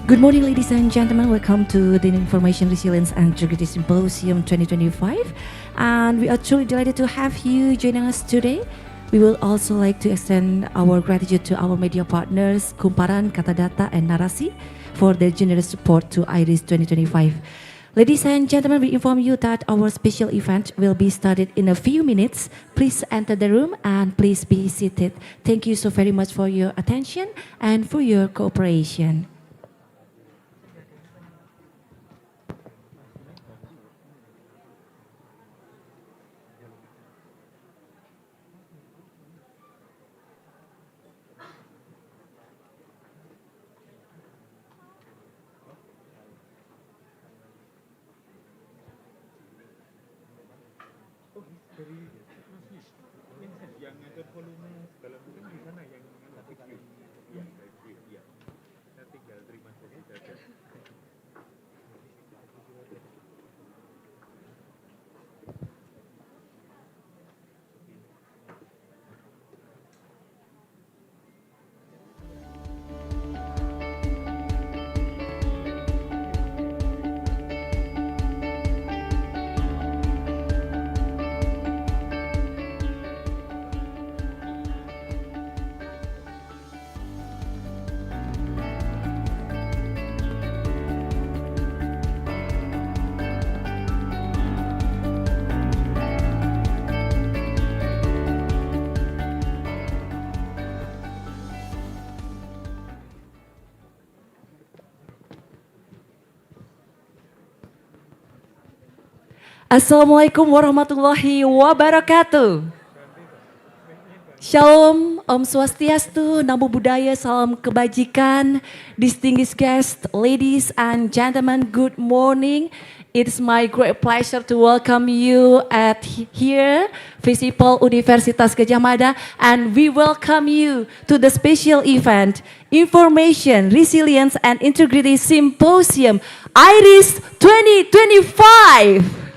Good morning, ladies and gentlemen. Welcome to the Information Resilience and Integrity Symposium 2025. And we are truly delighted to have you joining us today. We will also like to extend our gratitude to our media partners, Kumparan, Katadata, and Narasi, for their generous support to IRIS 2025. Ladies and gentlemen, we inform you that our special event will be started in a few minutes. Please enter the room and please be seated. Thank you so very much for your attention and for your cooperation. Assalamualaikum warahmatullahi wabarakatuh. Shalom, Om Swastiastu, Namo Buddhaya, Salam Kebajikan, distinguished guests, ladies and gentlemen, good morning. It's my great pleasure to welcome you at here, Visipol Universitas Gadjah Mada, and we welcome you to the special event, Information, Resilience and Integrity Symposium, IRIS 2025.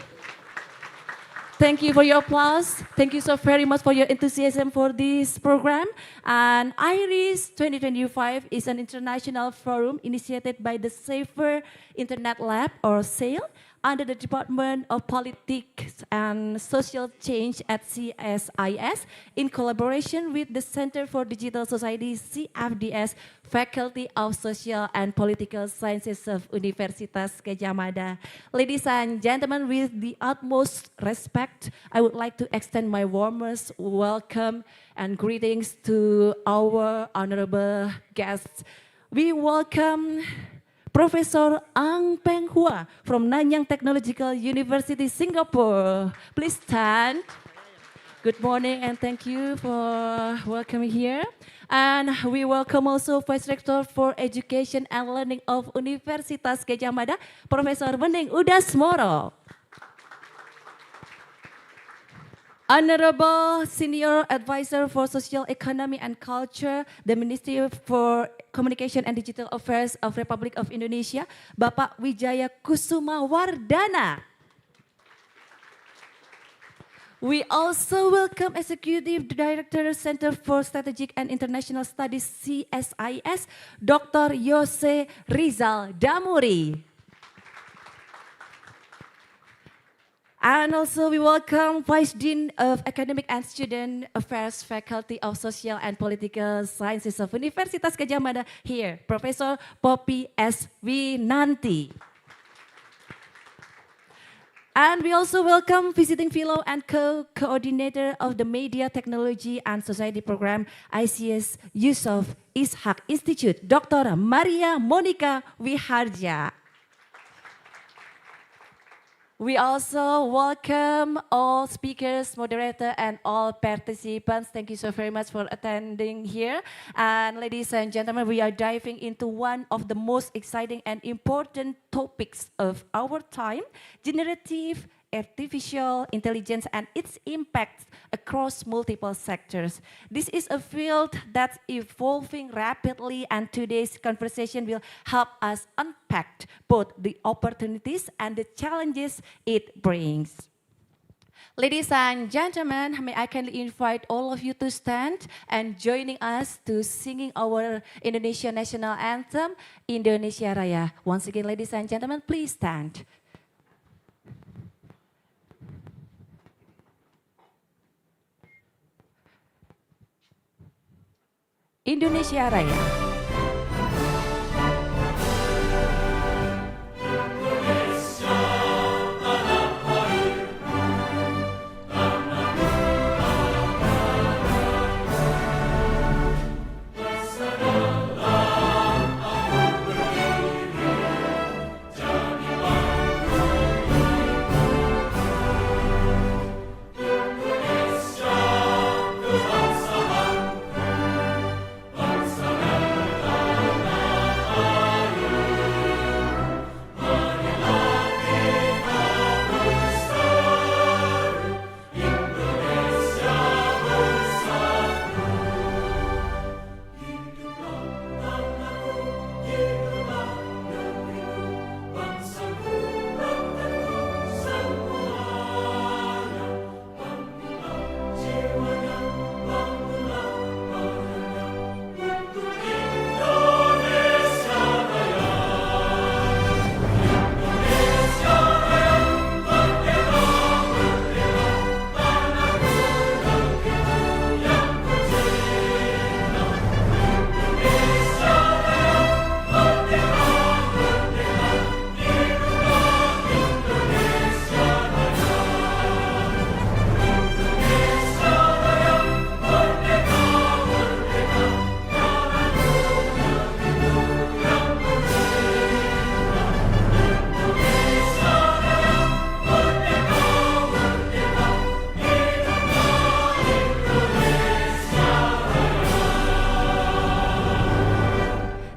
Thank you for your applause. Thank you so very much for your enthusiasm for this program. And IRIS 2025 is an international forum initiated by the Safer Internet Lab, or SAIL, under the Department of Politics and Social Change at CSIS in collaboration with the Center for Digital Society, CfDS, Faculty of Social and Political Sciences of Universitas Gadjah Mada. Ladies and gentlemen, with the utmost respect, I would like to extend my warmest welcome and greetings to our honorable guests. We welcome Professor Peng from Nanyang Technological University, Singapore. Please stand. Good morning and thank you for welcoming here. And we welcome also Vice Rector for Education and Learning of Universitas Gadjah Mada, Professor Wening Udasmoro. Honorable Senior Advisor for Social Economy and Culture, the Ministry for Communication and Digital Affairs of Republic of Indonesia, Bapak Wijaya Kusuma Wardana. We also welcome Executive Director, Center for Strategic and International Studies, CSIS, Dr. Yose Rizal Damuri. And also we welcome Vice Dean of Academic and Student Affairs, Faculty of Social and Political Sciences of Universitas Gadjah Mada here, Professor Poppy S. Winanti. And we also welcome Visiting Fellow and Co-Coordinator of the Media Technology and Society Program, ICS Yusuf Ishak Institute, Dr. Maria Monica Wiharja. We also welcome all speakers, moderator, and all participants. Thank you so very much for attending here. And ladies and gentlemen, we are diving into one of the most exciting and important topics of our time, generative artificial intelligence and its impacts across multiple sectors. This is a field that's evolving rapidly, and today's conversation will help us unpack both the opportunities and the challenges it brings. Ladies and gentlemen, may I kindly invite all of you to stand and joining us to singing our Indonesian national anthem, Indonesia Raya. Once again, ladies and gentlemen, please stand. Indonesia Raya.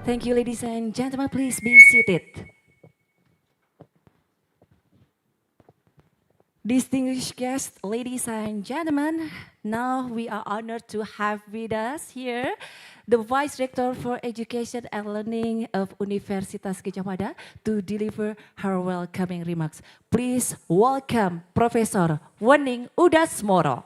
Thank you, ladies and gentlemen. Please be seated. Distinguished guests, ladies and gentlemen, now we are honored to have with us here the Vice Rector for Education and Learning of Universitas Gadjah Mada to deliver her welcoming remarks. Please welcome Professor Wening Udasmoro.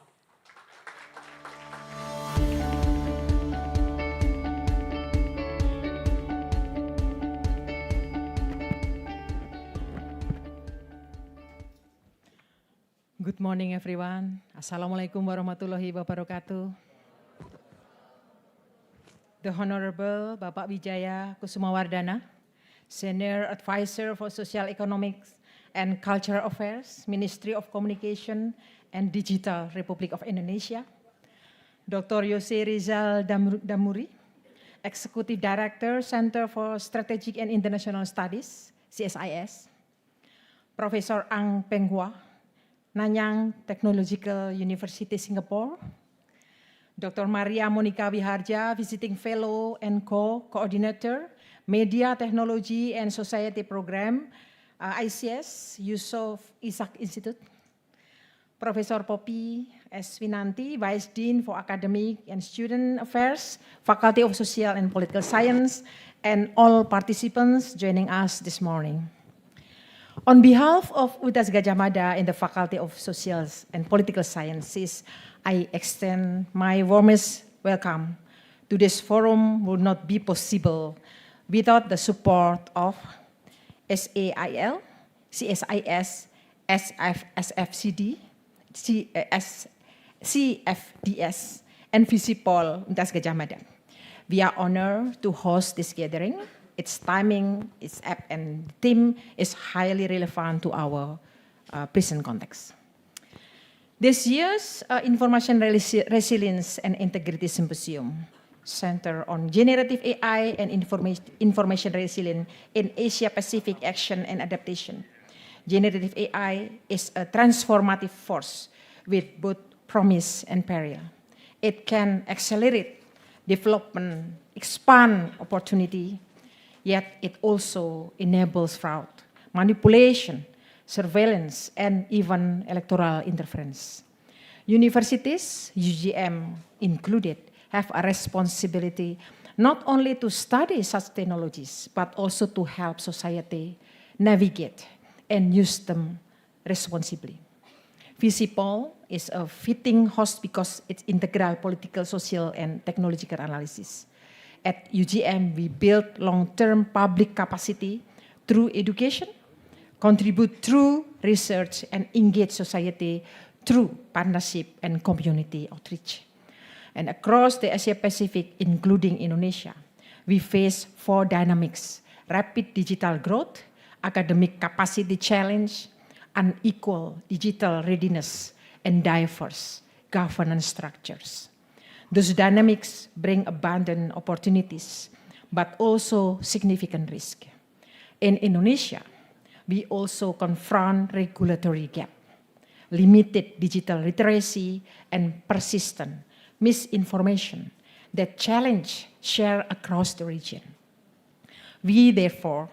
Good morning everyone. Assalamualaikum warahmatullahi wabarakatuh. The Honorable Bapak Wijaya Kusumawardana, Senior Advisor for Social Economics and Cultural Affairs, Ministry of Communication and Digital, Republic of Indonesia. Dr. Yose Rizal Damuri, Executive Director, Center for Strategic and International Studies, CSIS. Professor Peng, Nanyang Technological University, Singapore. Dr. Maria Monica Wiharja, Visiting Fellow and Co-Coordinator, Media, Technology and Society Program, ICS, Yusuf Ishak Institute. Professor Poppy S. Winanti, Vice Dean for Academic and Student Affairs, Faculty of Social and Political Science, and all participants joining us this morning. On behalf of Universitas Gadjah Mada in the Faculty of Social and Political Sciences, I extend my warmest welcome to this forum. Would not be possible without the support of SAIL, CSIS, SFCD, CfDS, and Visipol Universitas Gadjah Mada. We are honored to host this gathering. Its timing, its apt, and theme is highly relevant to our present context. This year's Information Resilience and Integrity Symposium center on generative AI and information resilience in Asia-Pacific action and adaptation. Generative AI is a transformative force with both promise and peril. It can accelerate development, expand opportunity, yet it also enables fraud, manipulation, surveillance, and even electoral interference. Universities, UGM included, have a responsibility not only to study such technologies, but also to help society navigate and use them responsibly. Visipol is a fitting host because it's integral political, social, and technological analysis. At UGM, we build long-term public capacity through education, contribute through research, and engage society through partnership and community outreach. And across the Asia-Pacific, including Indonesia, we face four dynamics: rapid digital growth, academic capacity challenge, unequal digital readiness, and diverse governance structures. Those dynamics bring abundant opportunities, but also significant risk. In Indonesia, we also confront regulatory gap, limited digital literacy, and persistent misinformation that challenge share across the region. We therefore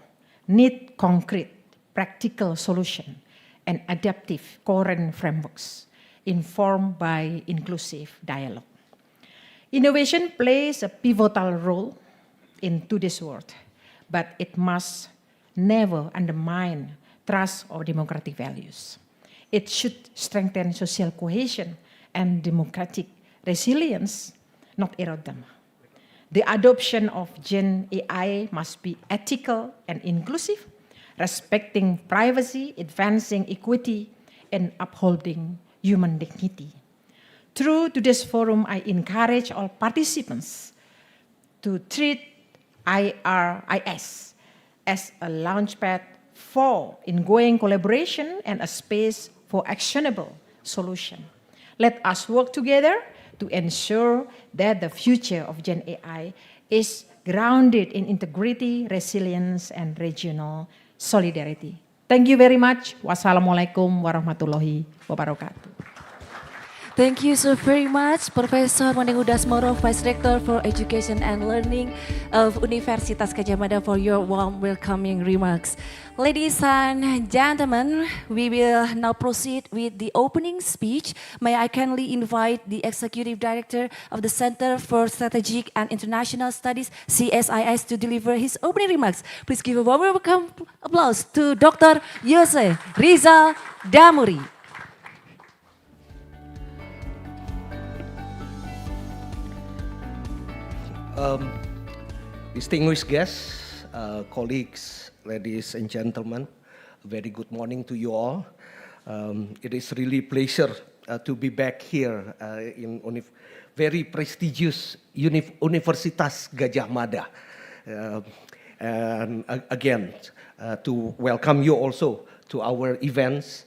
need concrete, practical solution and adaptive current frameworks informed by inclusive dialogue. Innovation plays a pivotal role in today's world, but it must never undermine trust or democratic values. It should strengthen social cohesion and democratic resilience, not erode them. The adoption of Gen AI must be ethical and inclusive, respecting privacy, advancing equity, and upholding human dignity. Through today's forum, I encourage all participants to treat IRIS as a launchpad for ongoing collaboration and a space for actionable solution. Let us work together to ensure that the future of Gen AI is grounded in integrity, resilience, and regional solidarity. Thank you very much. Wassalamualaikum warahmatullahi wabarakatuh. Thank you so very much, Professor Wening Udasmoro, Vice Rector for Education and Learning of Universitas Gadjah Mada, for your warm welcoming remarks. Ladies and gentlemen, we will now proceed with the opening speech. May I kindly invite the Executive Director of the Center for Strategic and International Studies, CSIS, to deliver his opening remarks. Please give a warm welcome applause to Dr. Yose Rizal Damuri. Distinguished guests, colleagues, ladies and gentlemen, a very good morning to you all. It is really a pleasure to be back here in very prestigious Universitas Gadjah Mada. And again, to welcome you also to our events,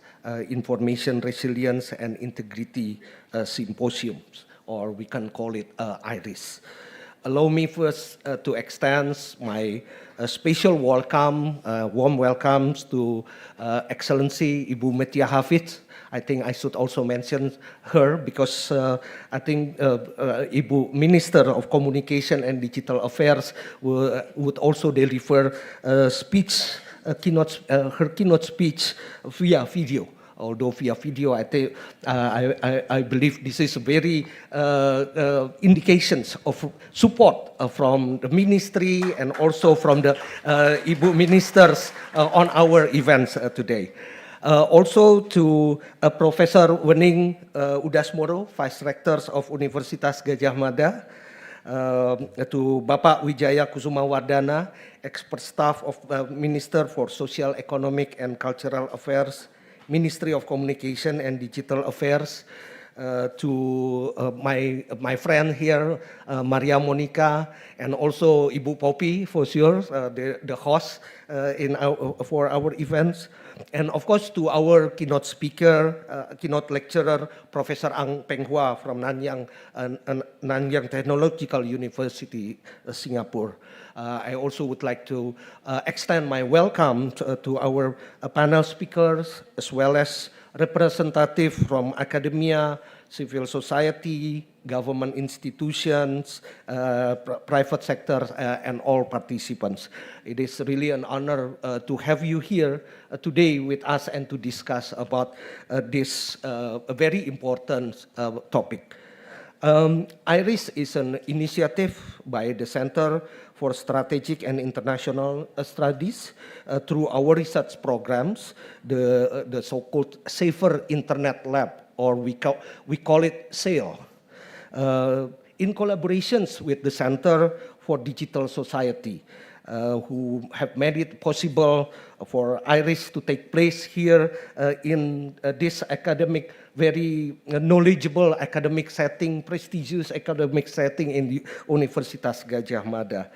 Information Resilience and Integrity Symposiums, or we can call it IRIS. Allow me first to extend my special welcome, warm welcomes to Excellency Ibu Meutya Hafid. I think I should also mention her because I think Ibu Minister of Communication and Digital Affairs would also deliver speech, her keynote speech via video. Although via video, I believe this is very indications of support from the ministry and also from the Ibu ministers on our events today. Also to Professor Wening Udasmoro, Vice Rectors of Universitas Gadjah Mada, to Bapak Wijaya Kusumawardana, Expert Staff of Minister for Social, Economic and Cultural Affairs, Ministry of Communication and Digital Affairs, to my friend here, Maria Monica, and also Ibu Poppy, for sure, the host for our events. And of course, to our keynote speaker, keynote lecturer, Professor Peng from Nanyang, Nanyang Technological University, Singapore. I also would like to extend my welcome to our panel speakers, as well as representative from academia, civil society, government institutions, private sector, and all participants. It is really an honor to have you here today with us and to discuss about this very important topic. IRIS is an initiative by the Center for Strategic and International Studies through our research programs, the so-called Safer Internet Lab, or we call it SAIL. In collaborations with the Center for Digital Society, who have made it possible for IRIS to take place here in this academic, very knowledgeable academic setting, prestigious academic setting in the Universitas Gadjah Mada.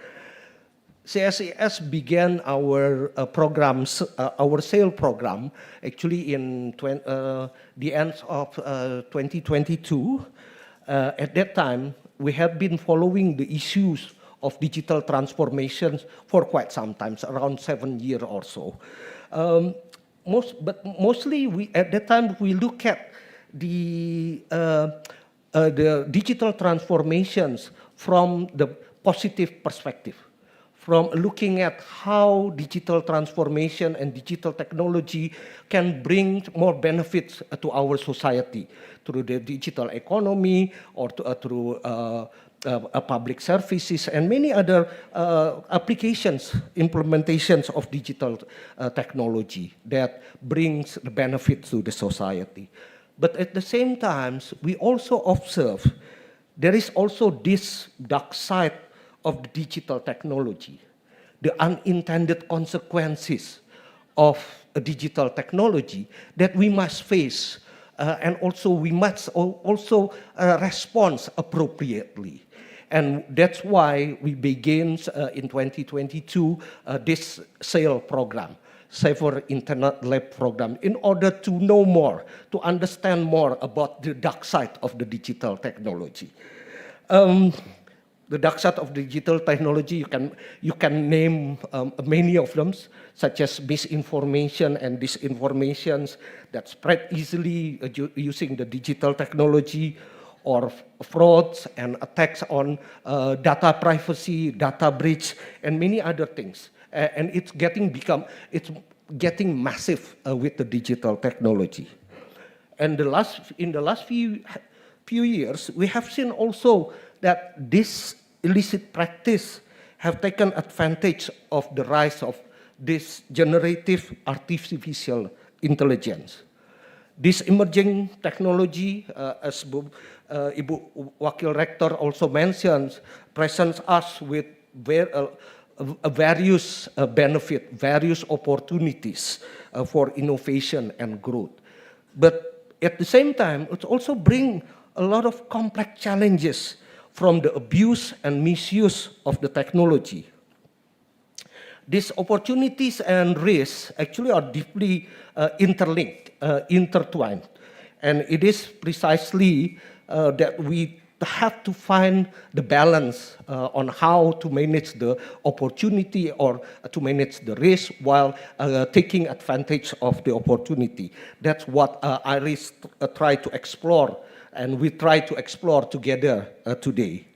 CSIS began our programs, our SAIL program, actually in the end of 2022. At that time, we have been following the issues of digital transformations for quite some time, around 7 years or so. Mostly, at that time, we look at the digital transformations from the positive perspective, from looking at how digital transformation and digital technology can bring more benefits to our society through the digital economy or through public services and many other applications, implementations of digital technology that brings the benefit to the society. But at the same time, we also observe there is also this dark side of the digital technology, the unintended consequences of a digital technology that we must face, and also we must also respond appropriately. And that's why we began in 2022 this SAIL program, Safer Internet Lab program, in order to know more, to understand more about the dark side of the digital technology. The dark side of digital technology, you can name many of them, such as misinformation and disinformations that spread easily using the digital technology, or frauds and attacks on data privacy, data breach, and many other things. And it's getting massive with the digital technology. And in the last few years, we have seen also that this illicit practice have taken advantage of the rise of this generative artificial intelligence. This emerging technology, as Ibu Wakil Rector also mentions, presents us with various benefits, various opportunities for innovation and growth. But at the same time, it also brings a lot of complex challenges from the abuse and misuse of the technology. These opportunities and risks actually are deeply interlinked, intertwined. And it is precisely that we have to find the balance on how to manage the opportunity or to manage the risk while taking advantage of the opportunity. That's what IRIS try to explore, and we try to explore together today.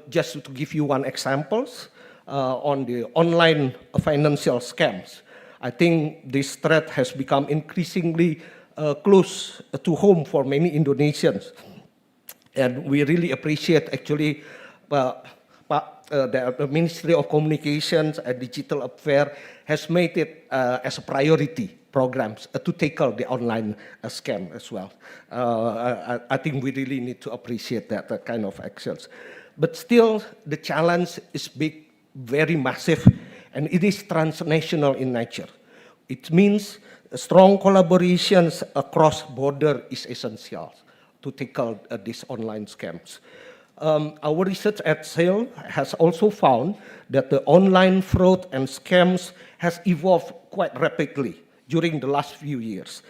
Just to give you one example, on the online financial scams, I think this threat has become increasingly close to home for many Indonesians. And we really appreciate actually the Ministry of Communications and Digital Affairs has made it as a priority programs to tackle the online scam as well. I think we really need to appreciate that kind of actions. But still, the challenge is big, very massive, and it is transnational in nature. It means strong collaborations across border is essential to tackle these online scams. Our research at SAIL has also found that the online fraud and scams has evolved quite rapidly during the last few years.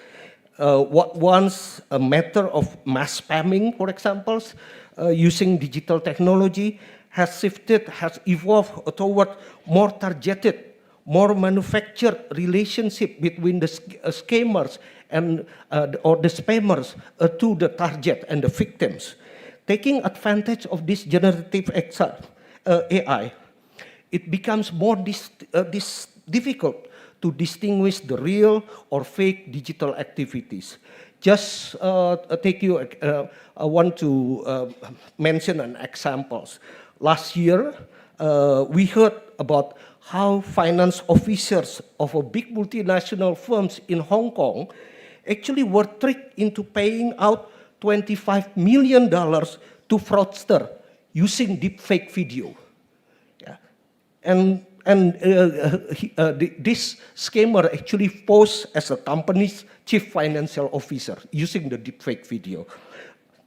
What once a matter of mass spamming, for example, using digital technology, has shifted, has evolved toward more targeted, more manufactured relationship between the scammers and or the spammers to the target and the victims. Taking advantage of this generative AI, it becomes more difficult to distinguish the real or fake digital activities. Just I want to mention an examples. Last year, we heard about how finance officers of a big multinational firms in Hong Kong actually were tricked into paying out $25 million to fraudster using deepfake video. Yeah. This scammer actually posed as a company's chief financial officer using the deepfake video.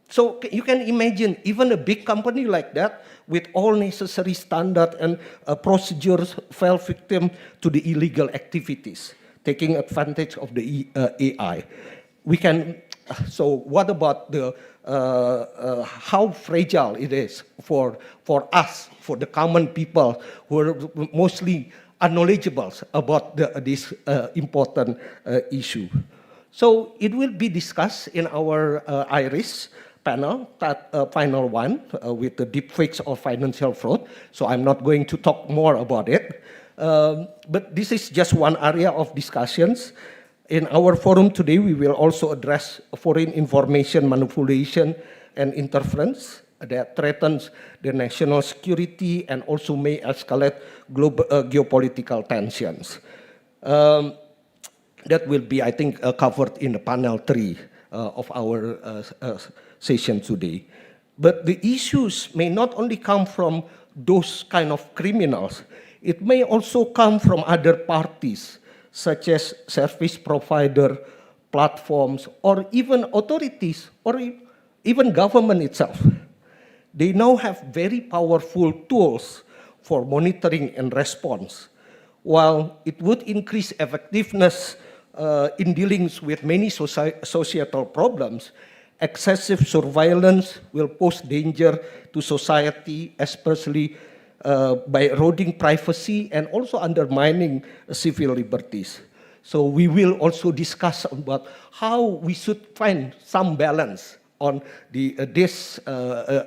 So you can imagine even a big company like that with all necessary standard and procedures fell victim to the illegal activities, taking advantage of the AI. So what about the how fragile it is for us, for the common people who are mostly unknowledgeable about this important issue. So it will be discussed in our IRIS panel, final one, with the deepfakes of financial fraud. So I'm not going to talk more about it. But this is just one area of discussions. In our forum today, we will also address foreign information manipulation and interference that threatens the national security and also may escalate global geopolitical tensions. That will be, I think, covered in the panel 3 of our session today. But the issues may not only come from those kind of criminals, it may also come from other parties, such as service provider, platforms, or even authorities, or even government itself. They now have very powerful tools for monitoring and response. While it would increase effectiveness in dealing with many societal problems, excessive surveillance will pose danger to society, especially by eroding privacy and also undermining civil liberties. So we will also discuss about how we should find some balance on this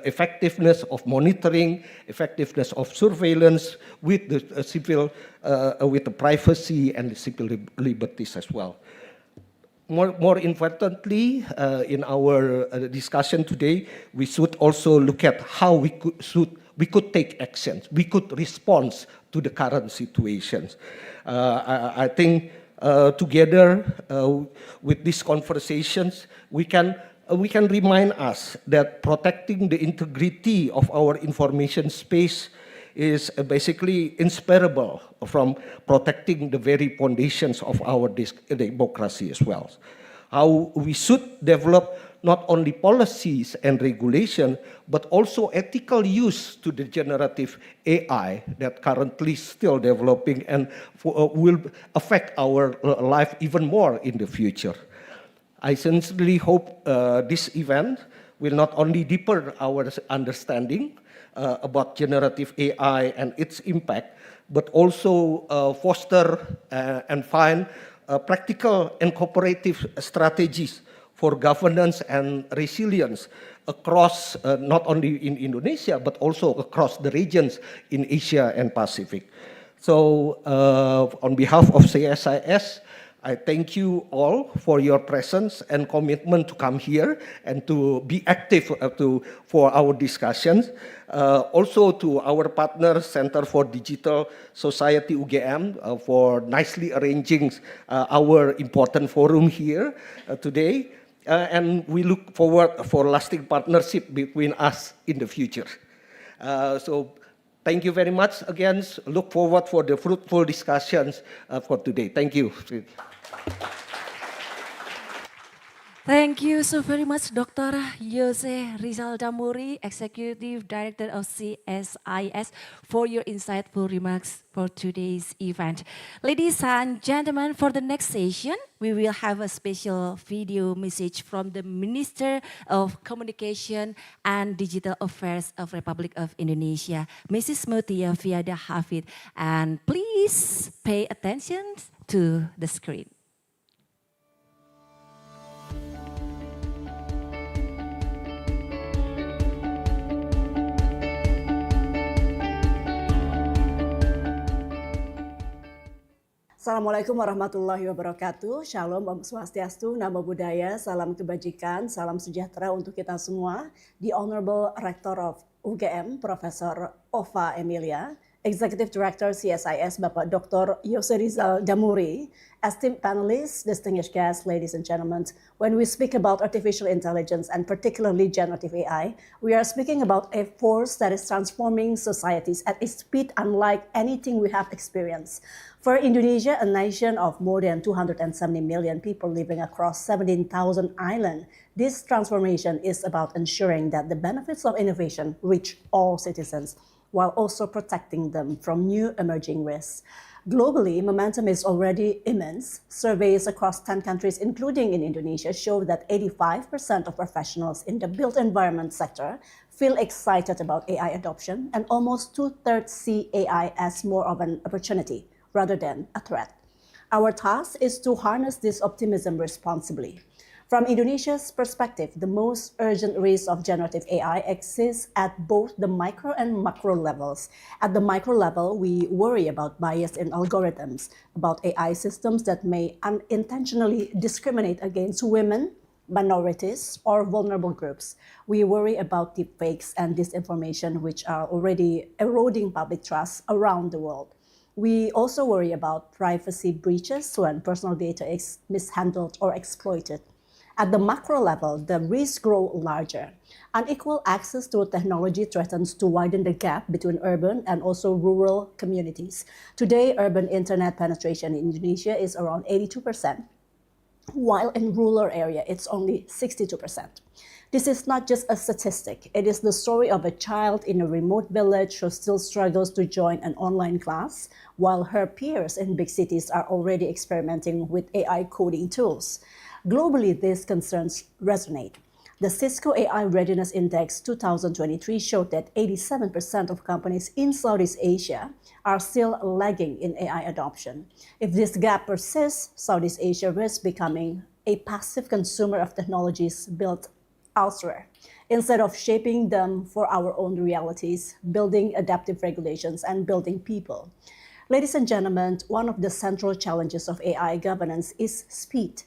effectiveness of monitoring, effectiveness of surveillance with the civil, with the privacy and the civil liberties as well. More importantly, in our discussion today, we should also look at how we could take actions, we could respond to the current situations. I think together with these conversations, we can remind us that protecting the integrity of our information space is basically inseparable from protecting the very foundations of our democracy as well. How we should develop not only policies and regulation, but also ethical use to the generative AI that currently still developing and will affect our life even more in the future. I sincerely hope this event will not only deepen our understanding about generative AI and its impact, but also foster and find practical and cooperative strategies for governance and resilience across not only in Indonesia, but also across the regions in Asia and Pacific. So on behalf of CSIS, I thank you all for your presence and commitment to come here and to be active for our discussions. Also to our partner, Center for Digital Society, UGM, for nicely arranging our important forum here today. And we look forward for lasting partnership between us in the future. So thank you very much again. Look forward for the fruitful discussions for today. Thank you. Thank you so very much, Dr. Yose Rizal Damuri, Executive Director of CSIS, for your insightful remarks for today's event. Ladies and gentlemen, for the next session, we will have a special video message from the Minister of Communication and Digital Affairs of Republic of Indonesia, Mrs. Meutya Viada Hafid. And please pay attention to the screen. Assalamualaikum warahmatullahi wabarakatuh. Shalom, Om Swastiastu, Namo Buddhaya, salam kebajikan, salam sejahtera untuk kita semua. The Honorable Rector of UGM, Profesor Ova Emilia, Executive Director CSIS, Bapak Dr. Yose Rizal Damuri, esteemed panelists, distinguished guests, ladies and gentlemen, when we speak about artificial intelligence and particularly generative AI, we are speaking about a force that is transforming societies at a speed unlike anything we have experienced. For Indonesia, a nation of more than 270 million people living across 17,000 islands, this transformation is about ensuring that the benefits of innovation reach all citizens, while also protecting them from new emerging risks. Globally, momentum is already immense. Surveys across 10 countries, including in Indonesia, show that 85% of professionals in the built environment sector feel excited about AI adoption, and almost 2/3 see AI as more of an opportunity rather than a threat. Our task is to harness this optimism responsibly. From Indonesia's perspective, the most urgent risk of generative AI exists at both the micro and macro levels. At the micro level, we worry about bias in algorithms, about AI systems that may unintentionally discriminate against women, minorities, or vulnerable groups. We worry about deepfakes and disinformation, which are already eroding public trust around the world. We also worry about privacy breaches when personal data is mishandled or exploited. At the macro level, the risks grow larger. Unequal access to technology threatens to widen the gap between urban and also rural communities. Today, urban internet penetration in Indonesia is around 82%, while in rural area, it's only 62%. This is not just a statistic. It is the story of a child in a remote village who still struggles to join an online class, while her peers in big cities are already experimenting with AI coding tools. Globally, these concerns resonate. The Cisco AI Readiness Index 2023 showed that 87% of companies in Southeast Asia are still lagging in AI adoption. If this gap persists, Southeast Asia risks becoming a passive consumer of technologies built elsewhere, instead of shaping them for our own realities, building adaptive regulations, and building people. Ladies and gentlemen, one of the central challenges of AI governance is speed.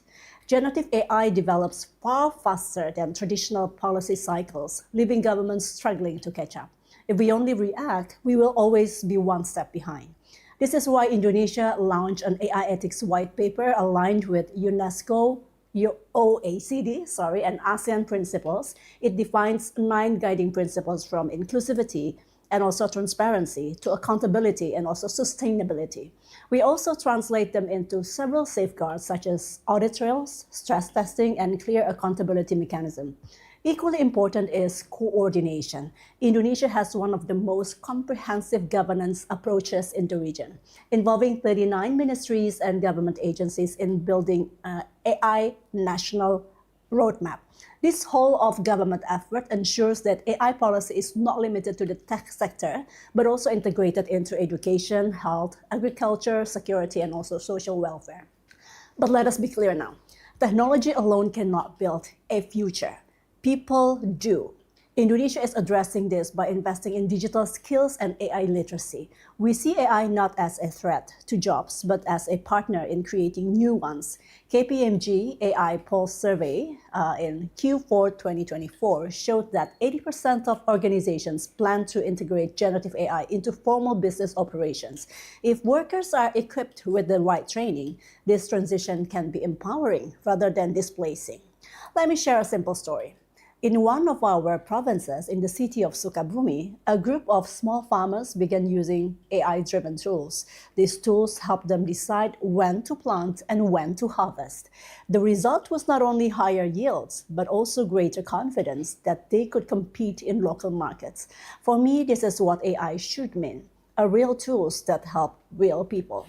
Generative AI develops far faster than traditional policy cycles, leaving governments struggling to catch up. If we only react, we will always be one step behind. This is why Indonesia launched an AI ethics white paper aligned with UNESCO, OECD, and ASEAN principles. It defines 9 guiding principles from inclusivity and also transparency to accountability and also sustainability. We also translate them into several safeguards such as audit trails, stress testing, and clear accountability mechanism. Equally important is coordination. Indonesia has one of the most comprehensive governance approaches in the region, involving 39 ministries and government agencies in building an AI national roadmap. This whole of government effort ensures that AI policy is not limited to the tech sector, but also integrated into education, health, agriculture, security, and also social welfare. But let us be clear now. Technology alone cannot build a future. People do. Indonesia is addressing this by investing in digital skills and AI literacy. We see AI not as a threat to jobs, but as a partner in creating new ones. KPMG AI Pulse survey in Q4 2024 showed that 80% of organizations plan to integrate generative AI into formal business operations. If workers are equipped with the right training, this transition can be empowering rather than displacing. Let me share a simple story. In one of our provinces in the city of Sukabumi, a group of small farmers began using AI-driven tools. These tools helped them decide when to plant and when to harvest. The result was not only higher yields, but also greater confidence that they could compete in local markets. For me, this is what AI should mean, a real tools that help real people.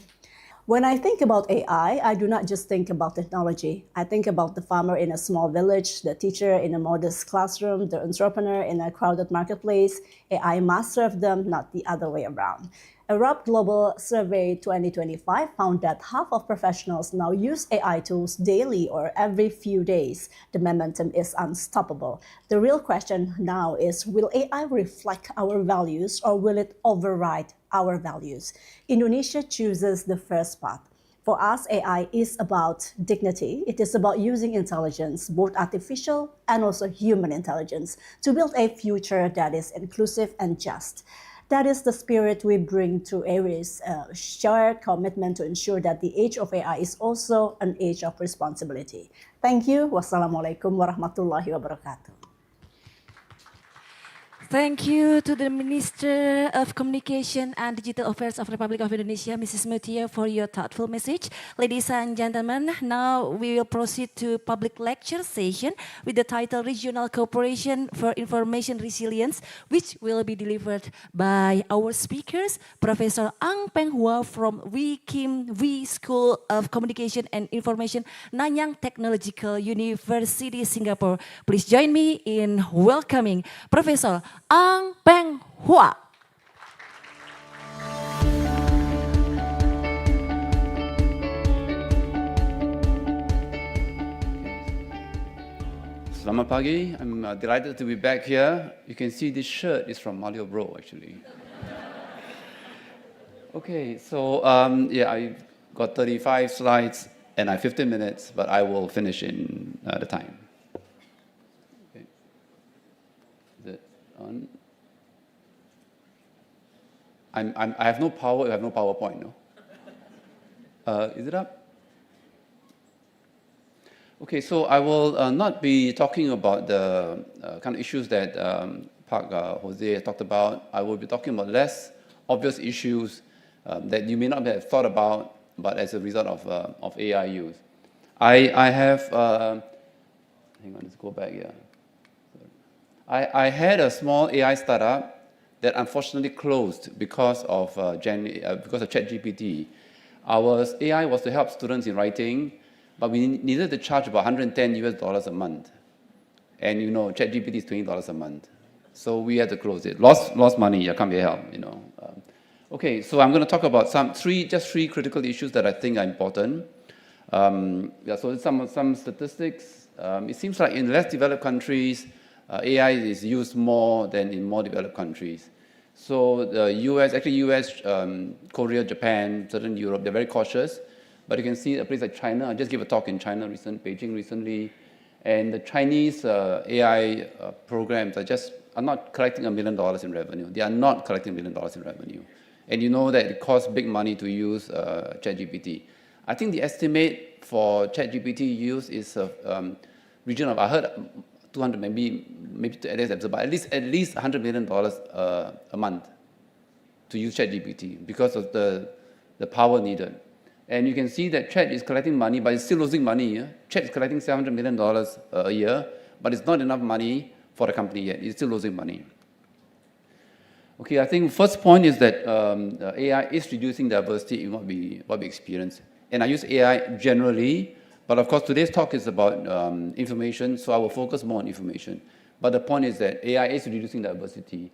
When I think about AI, I do not just think about technology. I think about the farmer in a small village, the teacher in a modest classroom, the entrepreneur in a crowded marketplace. AI must serve them, not the other way around. A Rub Global Survey 2025 found that half of professionals now use AI tools daily or every few days. The momentum is unstoppable. The real question now is, will AI reflect our values or will it override our values? Indonesia chooses the first path. For us, AI is about dignity. It is about using intelligence, both artificial and also human intelligence, to build a future that is inclusive and just. That is the spirit we bring to ARIS, a shared commitment to ensure that the age of AI is also an age of responsibility. Thank you. Wassalamualaikum warahmatullahi wabarakatuh. Thank you to the Minister of Communication and Digital Affairs of Republic of Indonesia, Mrs. Meutya, for your thoughtful message. Ladies and gentlemen, now we will proceed to public lecture session with the title Regional Cooperation for Information Resilience, which will be delivered by our speakers, Professor Peng from UGM School of Communication and Information, Nanyang Technological University, Singapore. Please join me in welcoming Professor Peng. Selamat pagi. I'm delighted to be back here. You can see this shirt is from Bro, actually. Okay, so yeah, I got 35 slides and I have 15 minutes, but I will finish in the time. Okay. Is it on? I have no power. I have no PowerPoint. No. Is it up? Okay, so I will not be talking about the kind of issues that Park Jose talked about. I will be talking about less obvious issues that you may not have thought about, but as a result of AI use. I have, hang on, let's go back here. I had a small AI startup that unfortunately closed because of ChatGPT. Our AI was to help students in writing, but we needed to charge about $110 a month. And you know, ChatGPT is $20 a month. So we had to close it. Lost money, I can't be helped, you know. Okay, so I'm going to talk about just three critical issues that I think are important. Yeah, so some statistics. It seems like in less developed countries, AI is used more than in more developed countries. So the US, Korea, Japan, southern Europe, they're very cautious. But you can see a place like China. I just gave a talk in China, Beijing recently. And the Chinese AI programs are not collecting $1 million in revenue. They are not collecting $1 million in revenue. And you know that it costs big money to use ChatGPT. I think the estimate for ChatGPT use is a region of, I heard 200, maybe but at least $100 million a month to use ChatGPT because of the power needed. And you can see that Chat is collecting money, but it's still losing money. Yeah? Chat is collecting $700 million a year, but it's not enough money for the company yet. It's still losing money. Okay, I think first point is that AI is reducing diversity in what we experience. And I use AI generally, but of course today's talk is about information, so I will focus more on information. But the point is that AI is reducing diversity.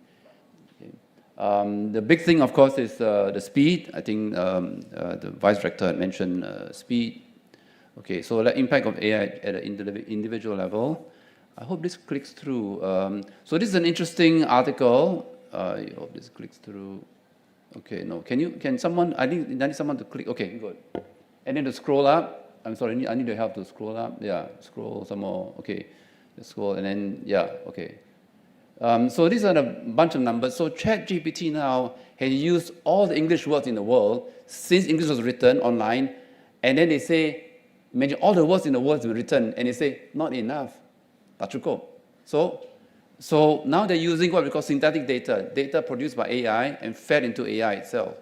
The big thing, of course, is the speed. I think the Vice Rector had mentioned speed. Okay, so the impact of AI at an individual level. I hope this clicks through. So this is an interesting article. I hope this clicks through. Okay, no. Can someone? I need someone to click. Okay, good. And then to scroll up. I'm sorry, I need your help to scroll up. Yeah, scroll some more. Okay, let's scroll, and then yeah. Okay. So these are a bunch of numbers. So ChatGPT now has used all the English words in the world since English was written online, and then they say, imagine all the words in the world were written, and they say, not enough. Tak cukup. So now they're using what we call synthetic data produced by AI and fed into AI itself.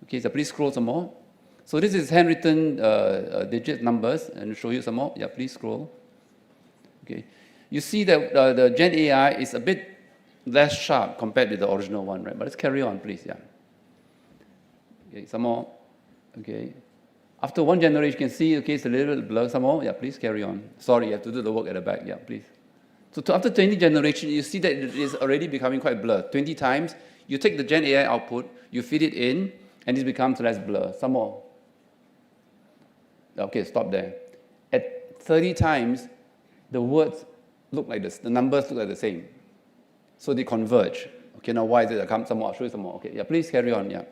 Okay, so please scroll some more. So this is handwritten digit numbers, and I'll show you some more. Yeah, please scroll. Okay, you see that the Gen AI is a bit less sharp compared with the original one, right? But let's carry on, please, yeah. Okay, some more. Okay. After one generation, you can see, okay, it's a little blur, some more. Yeah, please carry on. Sorry, you have to do the work at the back. Yeah, please. So after 20 generations, you see that it is already becoming quite blurred. 20 times, you take the Gen AI output, you feed it in, and it becomes less blur. Some more. Okay, stop there. At 30 times, the words look like this. The numbers look like the same. So they converge. Okay, now why is it? Some more. I'll show you some more. Okay, yeah, please carry on. Yeah.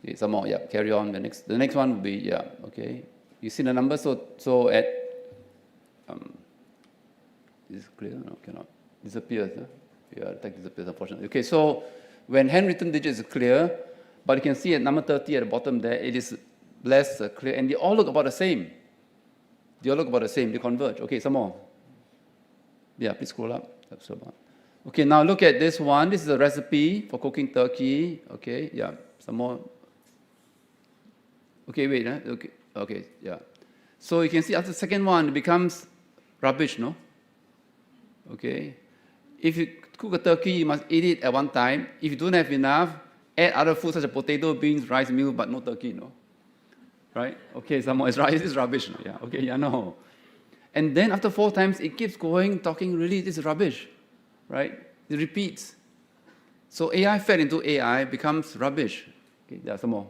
Okay, some more, yeah, carry on. The next one will be, yeah, okay. You see the number, so at, is this clear? No, cannot. Disappears, huh? Yeah, the text disappears, unfortunately. Okay, so when handwritten digits is clear, but you can see at number 30 at the bottom there, it is less clear, and they all look about the same. They all look about the same, they converge. Okay, some more. Yeah, please scroll up. Okay, now look at this one. This is a recipe for cooking turkey. Okay, yeah, some more. Okay, wait, huh? Okay, yeah. So you can see after the second one, it becomes rubbish, no? Okay. If you cook a turkey, you must eat it at one time. If you don't have enough, add other foods such as potato, beans, rice, milk, but no turkey, no? Right? Okay, some more. It's rubbish. No? Yeah, okay, yeah, no. And then after 4 times, it keeps going, talking, really, this is rubbish, right? It repeats. So AI fed into AI becomes rubbish. Okay, there are some more.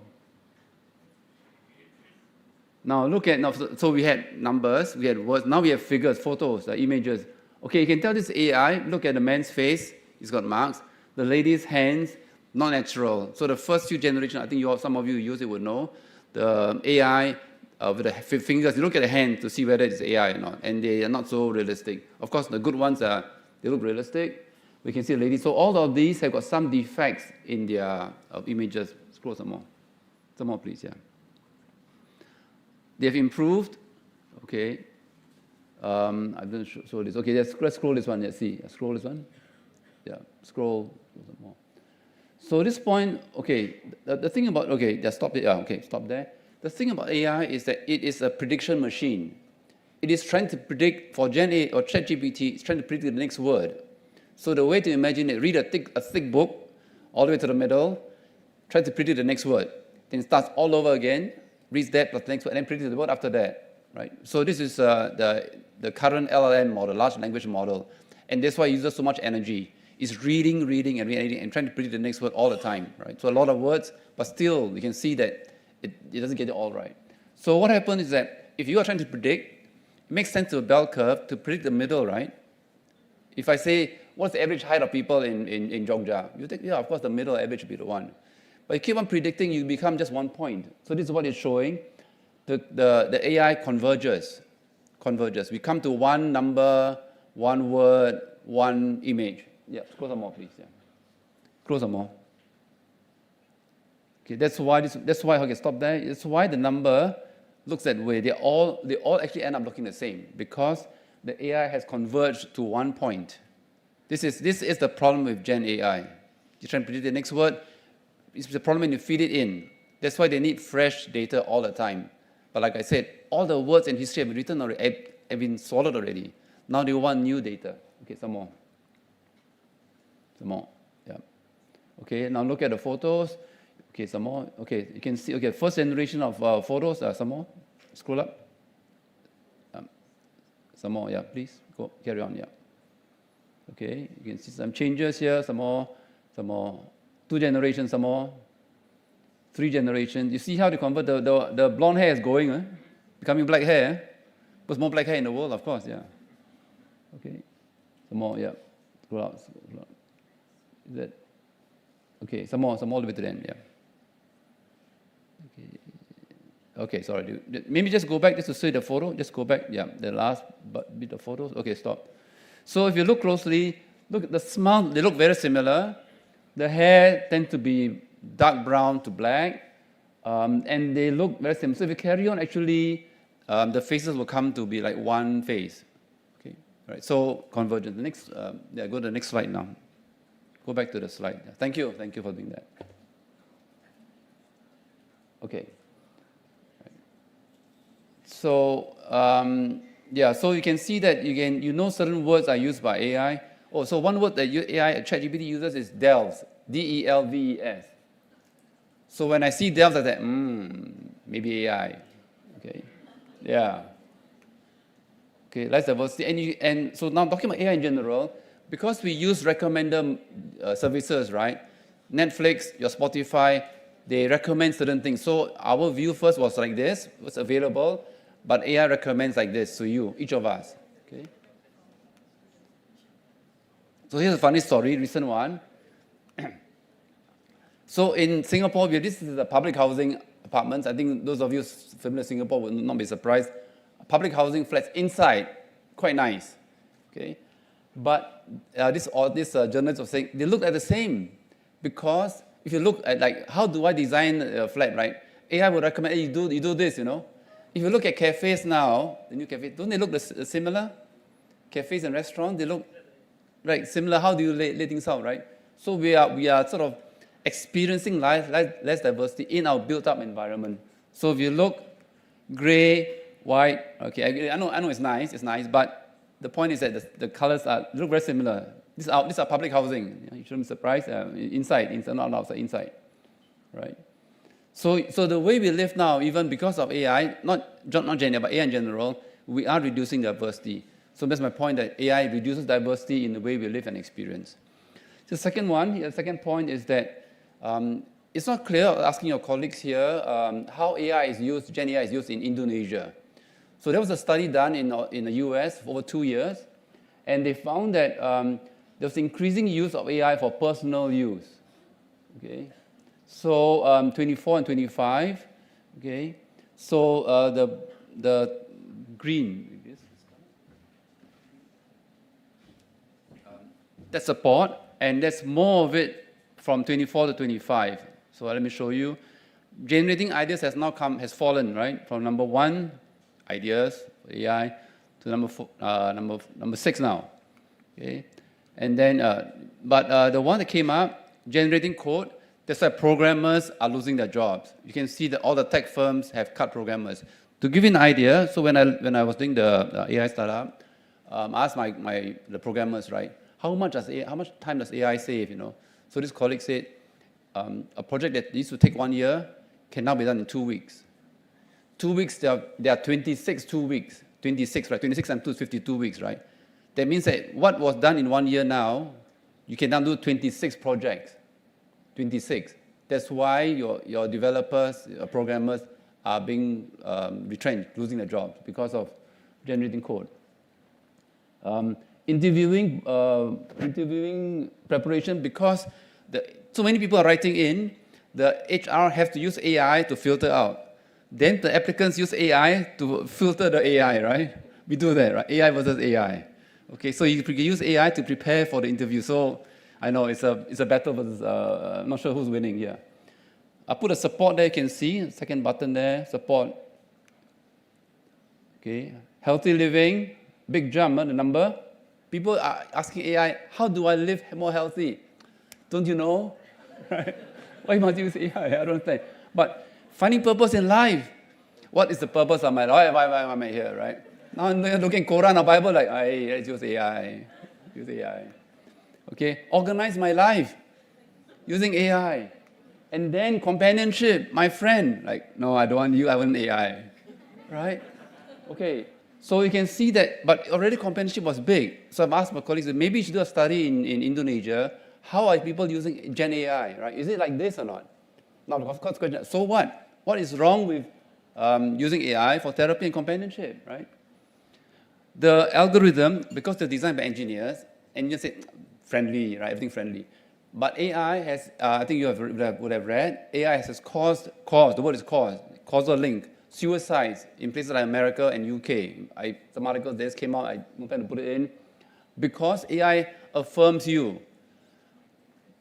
Now look at, so we had numbers, we had words, now we have figures, photos, images. Okay, you can tell this AI, look at the man's face, he's got marks. The lady's hands, not natural. So the first few generations, I think some of you use it would know, the AI with the fingers, you look at the hand to see whether it's AI or not, and they are not so realistic. Of course, the good ones they look realistic. We can see the lady. So all of these have got some defects in their images. Scroll some more. Some more, please, yeah. They have improved. Okay. I'm going to show this. Okay, let's scroll this one. Let's see. Scroll this one. Yeah, scroll some more. So this point, okay, the thing about, okay, just stop it. Okay, stop there. The thing about AI is that it is a prediction machine. It is trying to predict, for Gen A or ChatGPT, it's trying to predict the next word. So the way to imagine it, read a thick book all the way to the middle, try to predict the next word. Then it starts all over again, reads that plus the next word, and then predicts the word after that. Right? So this is the current LLM model, large language model, and that's why it uses so much energy. It's reading, and trying to predict the next word all the time. Right? So a lot of words, but still you can see that it doesn't get it all right. So what happens is that if you are trying to predict, it makes sense to a bell curve to predict the middle, right? If I say, what's the average height of people in Gadjah? You think, yeah, of course, the middle average would be the one. But you keep on predicting, you become just 1 point. So this is what it's showing. The AI converges. We come to one number, one word, one image. Yeah, scroll some more, please. Yeah. Scroll some more. Okay, that's why okay, stop there. That's why the number looks that way. They all actually end up looking the same because the AI has converged to 1 point. This is the problem with Gen AI. You try to predict the next word. It's the problem when you feed it in. That's why they need fresh data all the time. But like I said, all the words in history have been written already, have been swallowed already. Now they want new data. Okay, some more. Yeah. Okay, now look at the photos. Okay, some more. Okay, you can see, okay, first generation of photos, some more. Scroll up. Some more, yeah, please. Go, carry on, yeah. Okay, you can see some changes here, some more. 2 generations, some more. 3 generations. You see how they convert the blonde hair is going, becoming black hair. There's more black hair in the world, of course, yeah. Okay, some more, yeah. Scroll out. Is that? Okay, some more all the way to the end, yeah. Okay, sorry. Maybe just go back just to see the photo. Just go back, yeah, the last bit of photos. Okay, stop. So if you look closely, look at the smile, they look very similar. The hair tends to be dark brown to black, and they look very similar. So if you carry on, actually, the faces will come to be like one face. Okay, right. So convergence. The next, go to the next slide now. Go back to the slide. Thank you for doing that. Okay. So so you can see that you know certain words are used by AI. Oh, so one word that AI ChatGPT uses is delves, D-E-L-V-E-S. So when I see delves, I say, maybe AI. Okay, yeah. Okay, let's diversity. And so now talking about AI in general, because we use recommender services, right? Netflix, your Spotify, they recommend certain things. So our view first was like this, what's available, but AI recommends like this to you, each of us. Okay. So here's a funny story, recent one. So in Singapore, this is the public housing apartments. I think those of you familiar with Singapore will not be surprised. Public housing flats inside, quite nice. Okay, but this journalists were saying they look at the same, because if you look at like how do I design a flat, right? AI would recommend, hey, you do this, you know. If you look at cafes now, the new cafes, don't they look similar? Cafes and restaurants, they look right similar. How do you lay things out, right? So we are sort of experiencing less diversity in our built-up environment. So if you look, gray, white, okay, I know it's nice, but the point is that the colors look very similar. These are public housing. You shouldn't be surprised. Inside, not outside, inside, right? So the way we live now, even because of AI, not gender, but AI in general, we are reducing diversity. So that's my point, that AI reduces diversity in the way we live and experience. The second point is that it's not clear, asking your colleagues here, how Gen AI is used in Indonesia. So there was a study done in the US for over 2 years, and they found that there was increasing use of AI for personal use. Okay, so 24 and 25. Okay, so the green. That's support, and there's more of it from 24 to 25. So let me show you. Generating ideas has fallen, right? From number 1, ideas, AI, to number 6 now. Okay, and then, but the one that came up, generating code, that's why programmers are losing their jobs. You can see that all the tech firms have cut programmers. To give you an idea, so when I was doing the AI startup, I asked the programmers, right? How much time does AI save, you know? So this colleague said, a project that used to take 1 year can now be done in 2 weeks. 2 weeks, there are 26 2 weeks. 26, right? 26 and 2 is 52 weeks, right? That means that what was done in 1 year now, you can now do 26 projects. 26. That's why your developers, your programmers are being retrenched, losing their jobs because of generating code. Interviewing preparation, because so many people are writing in, the HR have to use AI to filter out. Then the applicants use AI to filter the AI, right? We do that, right? AI versus AI. Okay, so you can use AI to prepare for the interview. So I know it's a battle versus, I'm not sure who's winning here. I put a support there, you can see, second button there, support. Okay, healthy living, big jump, the number. People are asking AI, how do I live more healthy? Don't you know? Right? Why must you use AI? I don't understand. But finding purpose in life. What is the purpose of my life? Why am I here, right? Now I'm looking at Quran or Bible, like, let's use AI. Use AI. Okay, organize my life using AI. And then companionship, my friend, like, no, I don't want you, I want AI. Right? Okay. So you can see that, but already companionship was big. So I've asked my colleagues, maybe you should do a study in Indonesia. How are people using Gen AI, right? Is it like this or not? Now, of course, so what? What is wrong with using AI for therapy and companionship, right? The algorithm, because they're designed by engineers say friendly, right? Everything friendly. But AI has, I think you would have read, AI has caused, the word is causal link, suicides in places like America and UK. Some articles just came out, I plan to put it in. Because AI affirms you.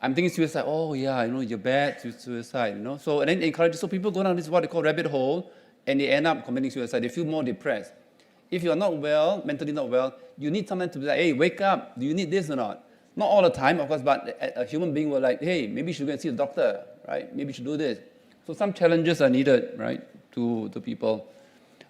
I'm thinking suicide, oh yeah, you're bad, suicide, So, and then encourages, so people go down this, what they call rabbit hole, and they end up committing suicide. They feel more depressed. If you're not well, mentally not well, you need someone to be like, hey, wake up, do you need this or not? Not all the time, of course, but a human being will like, hey, maybe you should go and see a doctor, right? Maybe you should do this. So some challenges are needed, right, to people.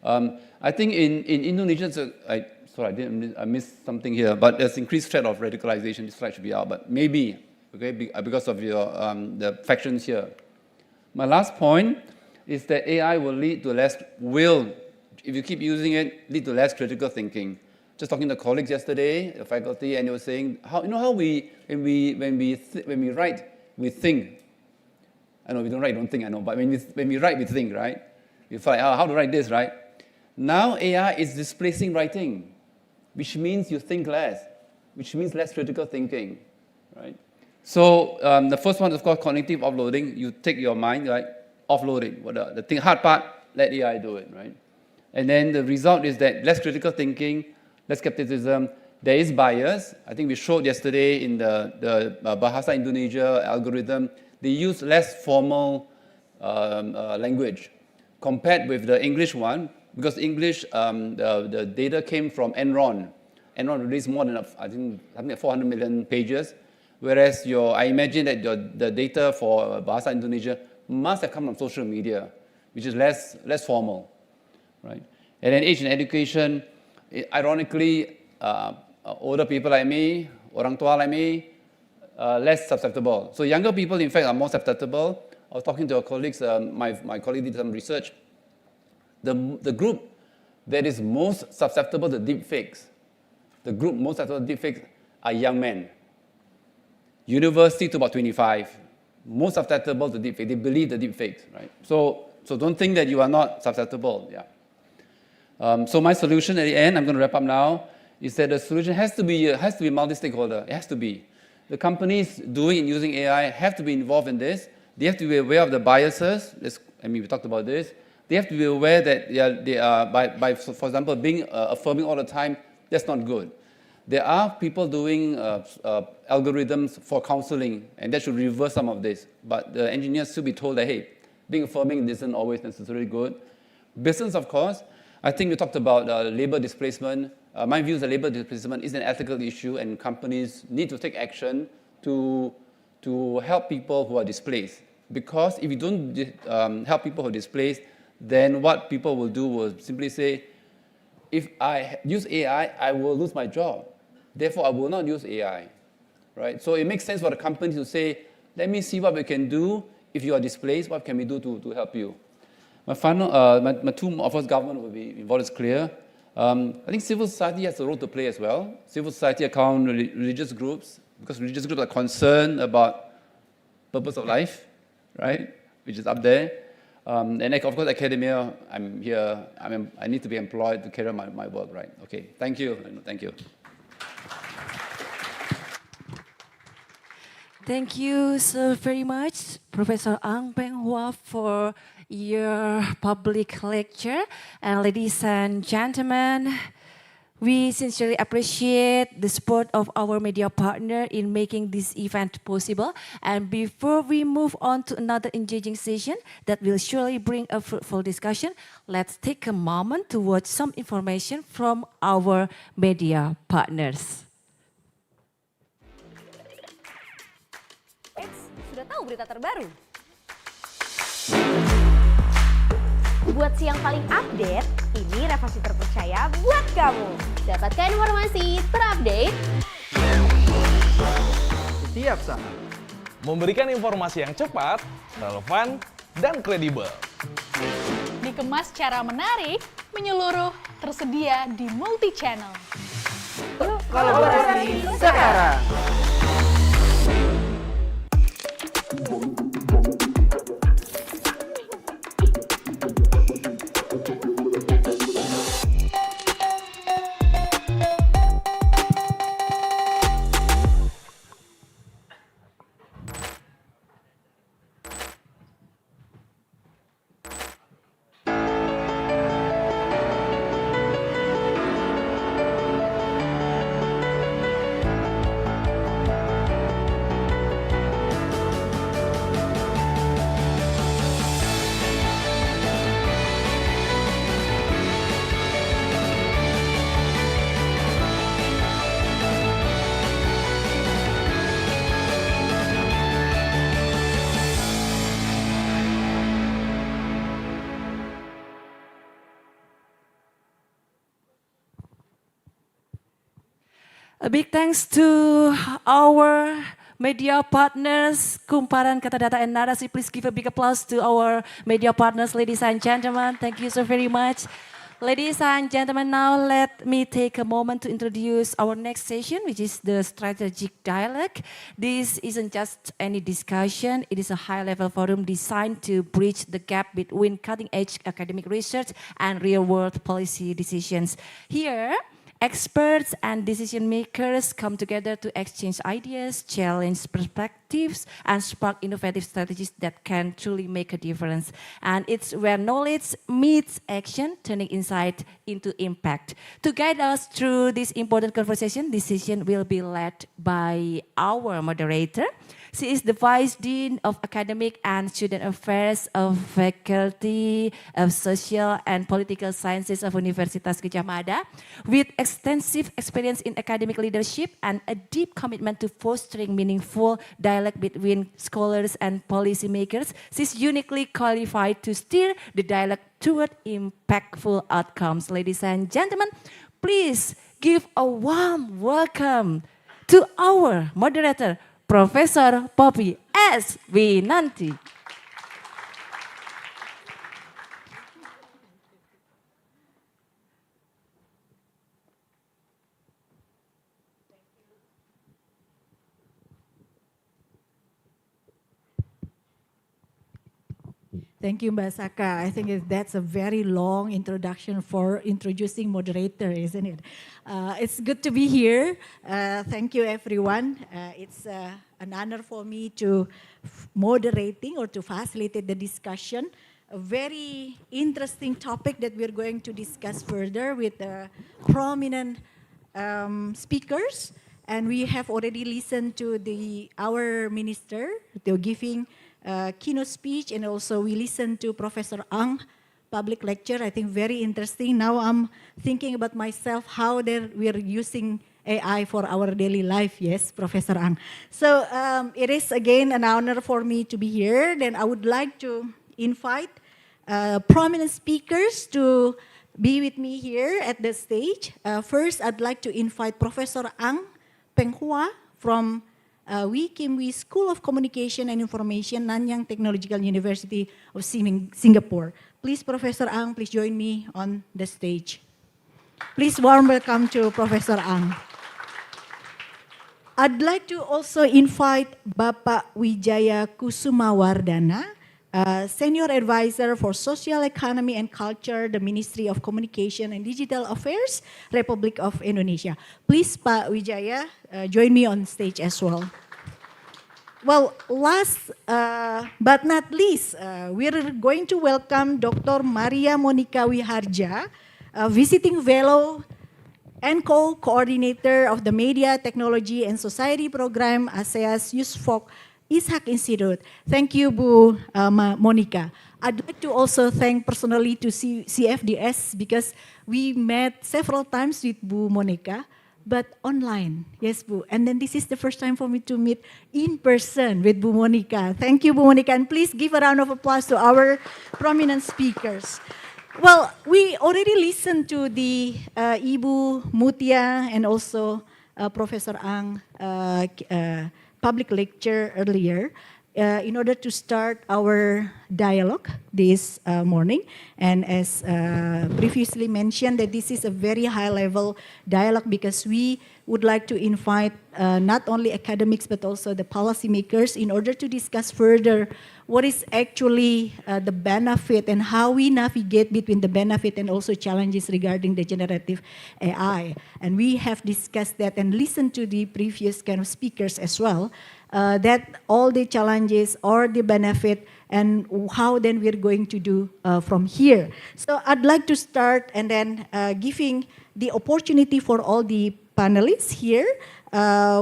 I think in Indonesia, I missed something here, but there's increased threat of radicalization. This slide should be out, but maybe, okay, because of the factions here. My last point is that AI will lead to if you keep using it, lead to less critical thinking. Just talking to colleagues yesterday, the faculty, and they were saying, when we write, we think. I know we don't write, don't think, I know, but when we write, we think, right? You find out how to write this, right? Now AI is displacing writing, which means you think less, which means less critical thinking, right? So the first one is called cognitive offloading. You take your mind, right? Offloading. The thing, hard part, let AI do it, right? And then the result is that less critical thinking, less skepticism. There is bias. I think we showed yesterday in the Bahasa Indonesia algorithm, they use less formal language compared with the English one, because English, the data came from Enron. Enron released more than, I think, something like 400 million pages, whereas I imagine that the data for Bahasa Indonesia must have come from social media, which is less formal, right? And then age and education, ironically, older people like me, orang tua like me, less susceptible. So younger people, in fact, are more susceptible. I was talking to our colleagues, my colleague did some research. The group that is most susceptible to deepfakes, the group most susceptible to deepfakes are young men. University to about 25, most susceptible to deepfakes. They believe the deepfakes, right? So don't think that you are not susceptible, yeah. So my solution at the end, I'm going to wrap up now, is that the solution has to be multi-stakeholder. It has to be. The companies doing and using AI have to be involved in this. They have to be aware of the biases. We talked about this. They have to be aware that they are by for example, being affirming all the time, that's not good. There are people doing algorithms for counseling, and that should reverse some of this. But the engineers should be told that, hey, being affirming isn't always necessarily good. Business, of course. I think we talked about labor displacement. My view is that labor displacement is an ethical issue, and companies need to take action to help people who are displaced. Because if you don't help people who are displaced, then what people will do will simply say, if I use AI, I will lose my job. Therefore, I will not use AI, right? So it makes sense for the company to say, let me see what we can do. If you are displaced, what can we do to help you? My final, my two offers government will be involved is clear. I think civil society has a role to play as well. Civil society account religious groups, because religious groups are concerned about purpose of life, right? Which is up there. And of course, academia, I'm here, I need to be employed to carry on my work, right? Okay, thank you. Thank you. Thank you so very much, Professor Ang Peng Hua, for your public lecture. And ladies and gentlemen, we sincerely appreciate the support of our media partner in making this event possible. And before we move on to another engaging session that will surely bring a fruitful discussion, let's take a moment to watch some information from our media partners. Sudah tahu berita terbaru? Buat siang paling update, ini revisi terpercaya buat kamu. Dapatkan informasi terupdate setiap saat. Memberikan informasi yang cepat, relevan, dan kredibel. Dikemas secara menarik, menyeluruh, tersedia di multi-channel. Yuk kolaborasi sekarang. A big thanks to our media partners, Kumparan Kata Data and Narasi. Please give a big applause to our media partners, ladies and gentlemen. Thank you so very much. Ladies and gentlemen, now let me take a moment to introduce our next session, which is the strategic dialogue. This isn't just any discussion, it is a high-level forum designed to bridge the gap between cutting-edge academic research and real-world policy decisions. Here, experts and decision makers come together to exchange ideas, challenge perspectives, and spark innovative strategies that can truly make a difference. And it's where knowledge meets action, turning insight into impact. To guide us through this important conversation, this session will be led by our moderator. She is the Vice Dean of Academic and Student Affairs of Faculty of Social and Political Sciences of Universitas Gadjah Mada, with extensive experience in academic leadership and a deep commitment to fostering meaningful dialogue between scholars and policymakers. She's uniquely qualified to steer the dialogue toward impactful outcomes. Ladies and gentlemen, please give a warm welcome to our moderator, Profesor Poppy S. Winanti. Thank you, Mbak Saka. I think that's a very long introduction for introducing moderator, isn't it? It's good to be here. Thank you, everyone. It's an honor for me to moderating or to facilitate the discussion. A very interesting topic that we're going to discuss further with prominent speakers. And we have already listened to our minister, they're giving keynote speech, and also we listened to Professor Ang public lecture. I think very interesting. Now I'm thinking about myself how we're using AI for our daily life. Yes, Professor Ang. So it is again an honor for me to be here. Then I would like to invite prominent speakers to be with me here at the stage. First, I'd like to invite Professor Ang Peng from WeKimWee School of Communication and Information, Nanyang Technological University of Singapore. Please, Professor Ang, please join me on the stage. Please warm welcome to Professor Ang. I'd like to also invite Bapak Wijaya Kusumawardana, Senior Advisor for Social Economy and Culture, the Ministry of Communication and Digital Affairs, Republic of Indonesia. Please, Pak Wijaya, join me on stage as well. Well, last but not least, we're going to welcome Dr. Maria Monica Wiharja, visiting fellow and co-coordinator of the Media, Technology and Society Program, ASEAS Yusfok Ishak Institute. Thank you, Bu Monica. I'd like to also thank personally to CfDS because we met several times with Bu Monica, but online. Yes, Bu. And then this is the first time for me to meet in person with Bu Monica. Thank you, Bu Monica. And please give a round of applause to our prominent speakers. Well, we already listened to the Ibu Meutya and also Professor Ang public lecture earlier in order to start our dialogue this morning. And as previously mentioned, that this is a very high-level dialogue because we would like to invite not only academics but also the policymakers in order to discuss further what is actually the benefit and how we navigate between the benefit and also challenges regarding the generative AI. And we have discussed that and listened to the previous kind of speakers as well, that all the challenges or the benefit and how then we're going to do from here. So I'd like to start and then giving the opportunity for all the panelists here.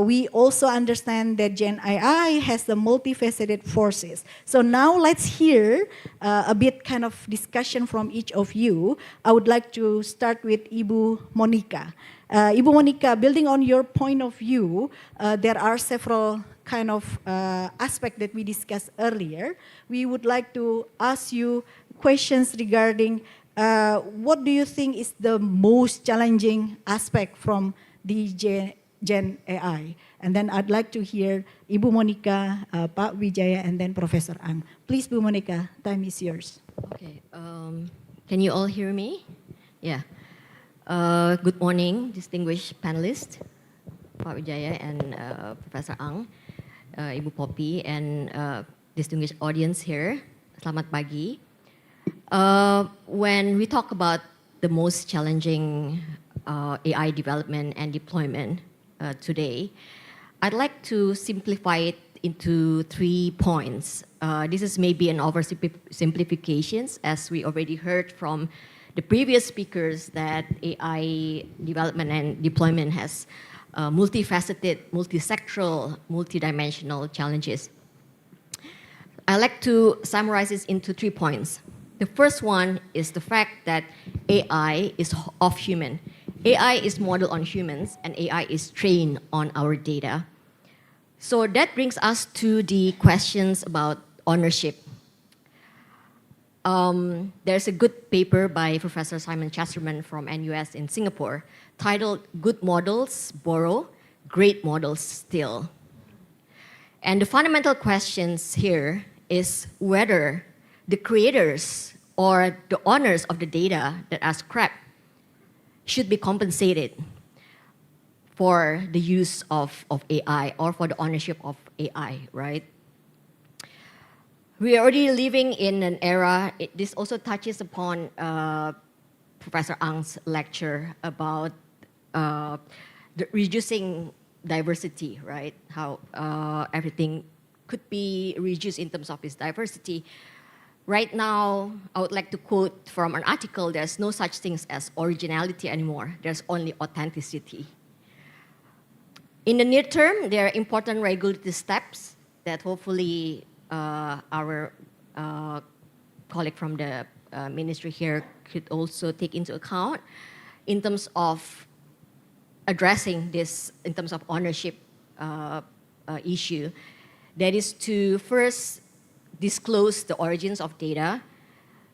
We also understand that Gen AI has the multifaceted forces. So now let's hear a bit kind of discussion from each of you. I would like to start with Ibu Monica. Ibu Monica, building on your point of view, there are several kind of aspect that we discussed earlier. We would like to ask you questions regarding what do you think is the most challenging aspect from the Gen AI? And then I'd like to hear Ibu Monica, Pak Wijaya, and then Professor Ang. Please, Bu Monica, time is yours. Okay, can you all hear me? Yeah. Good morning, distinguished panelists, Pak Wijaya and Professor Ang, Ibu Poppy, and distinguished audience here. Selamat pagi. When we talk about the most challenging AI development and deployment today, I'd like to simplify it into 3 points. This is maybe an oversimplification, as we already heard from the previous speakers that AI development and deployment has multifaceted, multisectoral, multidimensional challenges. I like to summarize this into 3 points. The first one is the fact that AI is of human. AI is modeled on humans, and AI is trained on our data. So that brings us to the questions about ownership. There's a good paper by Professor Simon Chesterman from NUS in Singapore titled "Good Models Borrow, Great Models Steal." And the fundamental questions here is whether the creators or the owners of the data that are scrapped should be compensated for the use of AI or for the ownership of AI, right? We are already living in an era, this also touches upon Professor Ang's lecture about reducing diversity, right? How everything could be reduced in terms of its diversity. Right now, I would like to quote from an article, there's no such things as originality anymore. There's only authenticity. In the near term, there are important regulatory steps that hopefully our colleague from the ministry here could also take into account in terms of addressing this in terms of ownership issue. That is to first disclose the origins of data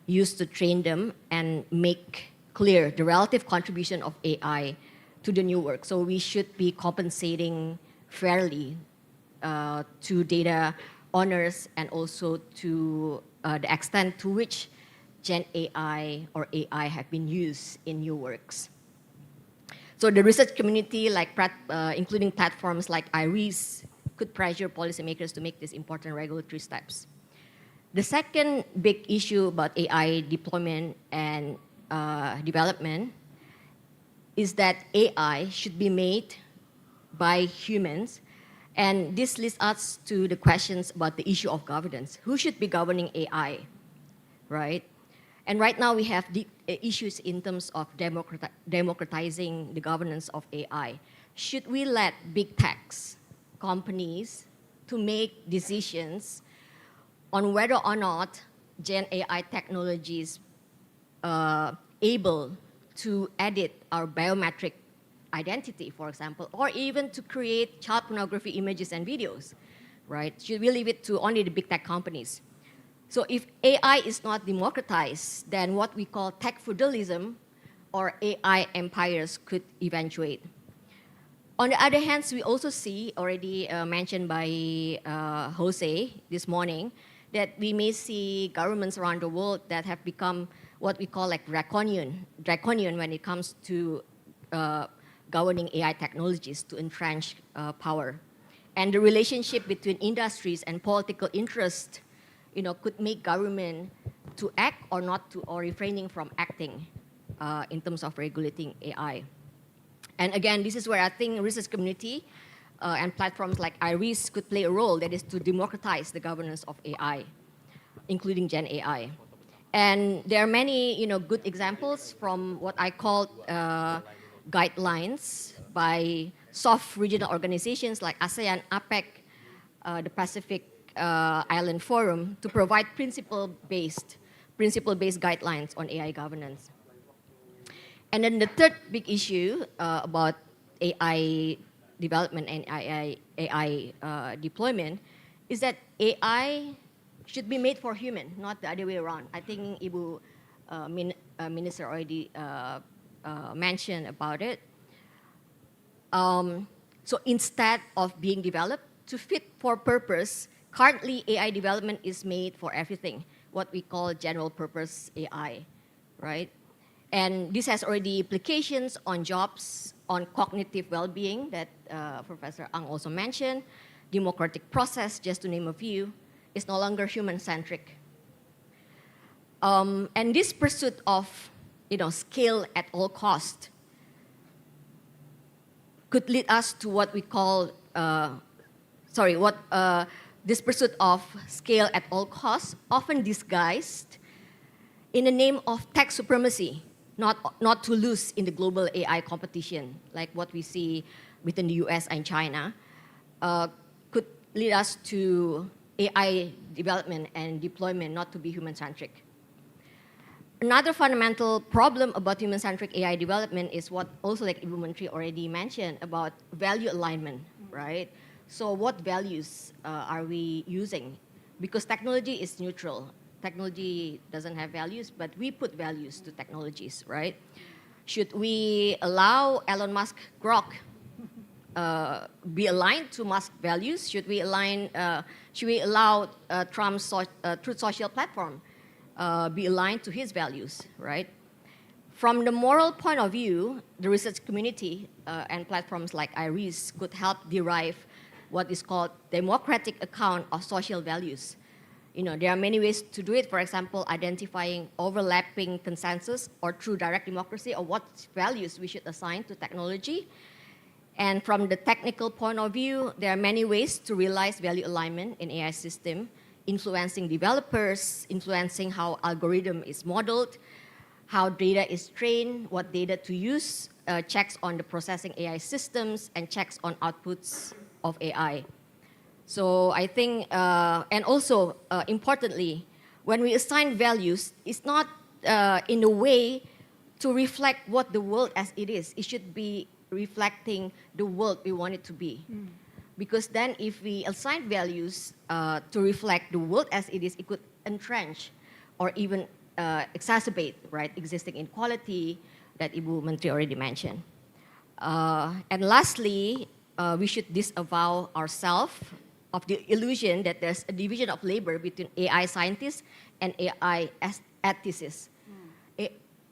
used to train them and make clear the relative contribution of AI to the new work. So we should be compensating fairly to data owners and also to the extent to which Gen AI or AI have been used in new works. So the research community, like including platforms like IRIS, could pressure policymakers to make these important regulatory steps. The second big issue about AI deployment and development is that AI should be made by humans. And this leads us to the questions about the issue of governance. Who should be governing AI, right? And right now we have the issues in terms of democratizing the governance of AI. Should we let big tech companies to make decisions on whether or not Gen AI technologies able to edit our biometric identity, for example, or even to create child pornography images and videos, right? Should we leave it to only the big tech companies? So if AI is not democratized, then what we call tech feudalism or AI empires could eventuate. On the other hand, we also see, already mentioned by Jose this morning, that we may see governments around the world that have become what we call like draconian when it comes to governing AI technologies to entrench power. And the relationship between industries and political interest, could make government to act or not to, or refraining from acting in terms of regulating AI. And again, this is where I think research community and platforms like IRIS could play a role, that is to democratize the governance of AI, including Gen AI. And there are many good examples from what I call guidelines by soft regional organizations like ASEAN, APEC, the Pacific Island Forum, to provide principle-based guidelines on AI governance. And then the third big issue about AI development and AI deployment is that AI should be made for human, not the other way around. I think Ibu Minister already mentioned about it. So instead of being developed to fit for purpose, currently AI development is made for everything, what we call general purpose AI, right? And this has already implications on jobs, on cognitive well-being that Professor Ang also mentioned, democratic process, just to name a few, is no longer human-centric. And this pursuit of scale at all cost could lead us to what we call, this pursuit of scale at all costs, often disguised in the name of tech supremacy, not to lose in the global AI competition, like what we see within the US and China, could lead us to AI development and deployment not to be human-centric. Another fundamental problem about human-centric AI development is what also like Ibu Menteri already mentioned about value alignment, right? So what values are we using? Because technology is neutral. Technology doesn't have values, but we put values to technologies, right? Should we allow Elon Musk Grok be aligned to Musk values? Should we allow Trump's Truth Social platform be aligned to his values, right? From the moral point of view, the research community and platforms like IRIS could help derive what is called democratic account of social values. You know, there are many ways to do it. For example, identifying overlapping consensus or through direct democracy or what values we should assign to technology. And from the technical point of view, there are many ways to realize value alignment in AI system, influencing developers, influencing how algorithm is modeled, how data is trained, what data to use, checks on the processing AI systems, and checks on outputs of AI. So I think, and also importantly, when we assign values, it's not in a way to reflect what the world as it is. It should be reflecting the world we want it to be. Because then if we assign values to reflect the world as it is, it could entrench or even exacerbate, right, existing inequality that Ibu Menteri already mentioned. And lastly, we should disavow ourselves of the illusion that there's a division of labor between AI scientists and AI ethicists.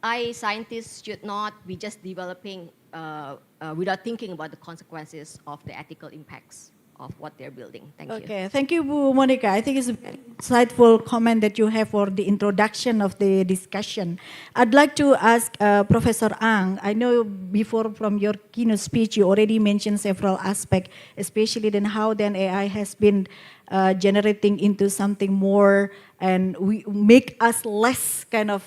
AI scientists should not be just developing without thinking about the consequences of the ethical impacts of what they're building. Thank you. Okay, thank you, Bu Monica. I think it's a very insightful comment that you have for the introduction of the discussion. I'd like to ask Professor Ang. I know before from your keynote speech, you already mentioned several aspects, especially then how then AI has been generating into something more and we make us less kind of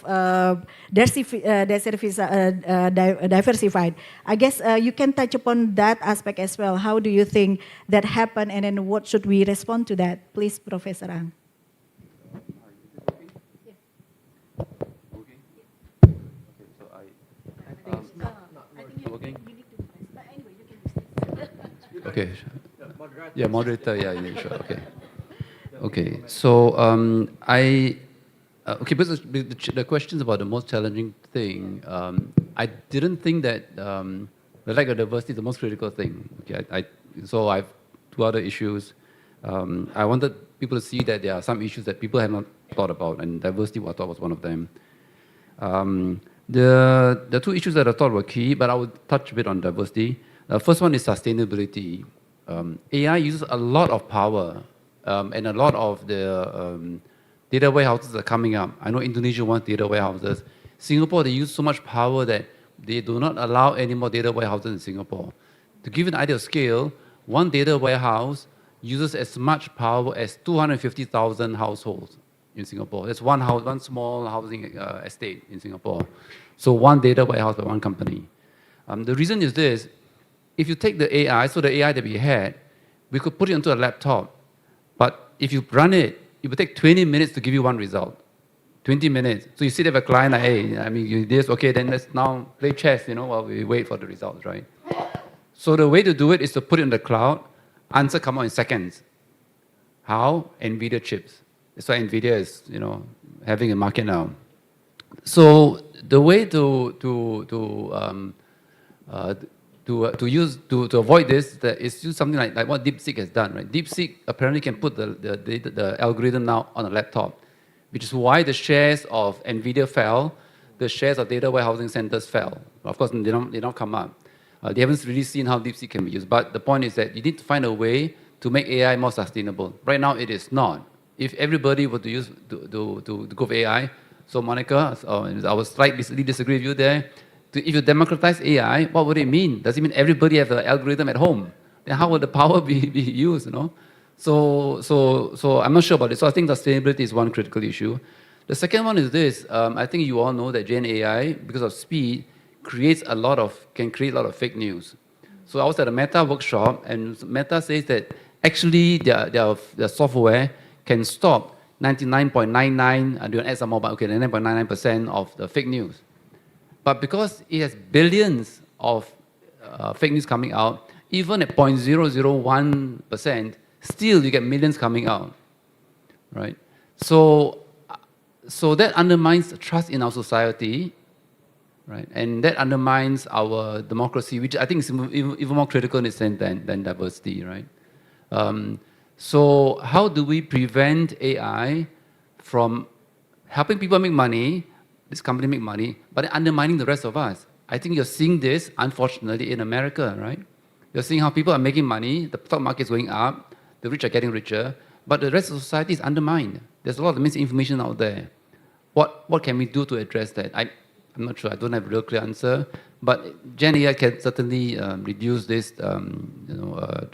diversified. I guess you can touch upon that aspect as well. How do you think that happened and then what should we respond to that? Please, Professor Ang. Okay. Yeah, moderator. Yeah, sure. Okay. Okay. So because the questions about the most challenging thing, I didn't think that the lack of diversity is the most critical thing. Okay. So I've two other issues. I wanted people to see that there are some issues that people have not thought about, and diversity I thought was one of them. The two issues that I thought were key, but I would touch a bit on diversity. The first one is sustainability. AI uses a lot of power, and a lot of the data warehouses are coming up. I know Indonesia wants data warehouses. Singapore, they use so much power that they do not allow any more data warehouses in Singapore. To give you an idea of scale, one data warehouse uses as much power as 250,000 households in Singapore. That's one house, one small housing estate in Singapore. So one data warehouse by one company. The reason is this: if you take the AI, so the AI that we had, we could put it onto a laptop. But if you run it, it would take 20 minutes to give you one result. 20 minutes. So you sit there with a client like, hey, I mean, you this, okay, then let's now play chess, while we wait for the results, right? So the way to do it is to put it in the cloud, answer come out in seconds. How? NVIDIA chips. That's why NVIDIA is, having a market now. So the way to avoid this is use something like what DeepSeek has done, right? DeepSeek apparently can put the algorithm now on a laptop, which is why the shares of NVIDIA fell, the shares of data warehousing centers fell. Of course, they don't come up. They haven't really seen how DeepSeek can be used. But the point is that you need to find a way to make AI more sustainable. Right now, it is not. If everybody were to go for AI, so Monica, I would slightly disagree with you there. If you democratize AI, what would it mean? Does it mean everybody have an algorithm at home? Then how would the power be used, you know? So I'm not sure about it. So I think sustainability is one critical issue. The second one is this. I think you all know that Gen AI, because of speed, can create a lot of fake news. So I was at a Meta workshop, and Meta says that actually their software can stop 99.99, I'm going to add some more, but okay, 99.99% of the fake news. But because it has billions of fake news coming out, even at 0.001%, still you get millions coming out, right? So that undermines trust in our society, right? And that undermines our democracy, which I think is even more critical in a sense than diversity, right? So how do we prevent AI from helping people make money, this company make money, but undermining the rest of us? I think you're seeing this, unfortunately, in America, right? You're seeing how people are making money, the stock market is going up, the rich are getting richer, but the rest of society is undermined. There's a lot of misinformation out there. What can we do to address that? I'm not sure, I don't have a real clear answer, but Gen AI can certainly reduce this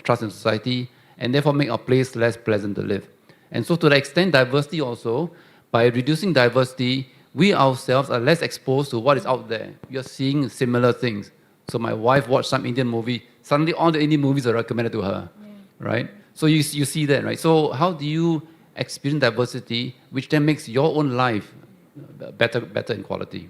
trust in society, and therefore make our place less pleasant to live. And so to the extent diversity also, by reducing diversity, we ourselves are less exposed to what is out there. You're seeing similar things. So my wife watched some Indian movie, suddenly all the Indian movies are recommended to her, right? So you see that, right? So how do you experience diversity, which then makes your own life better in quality?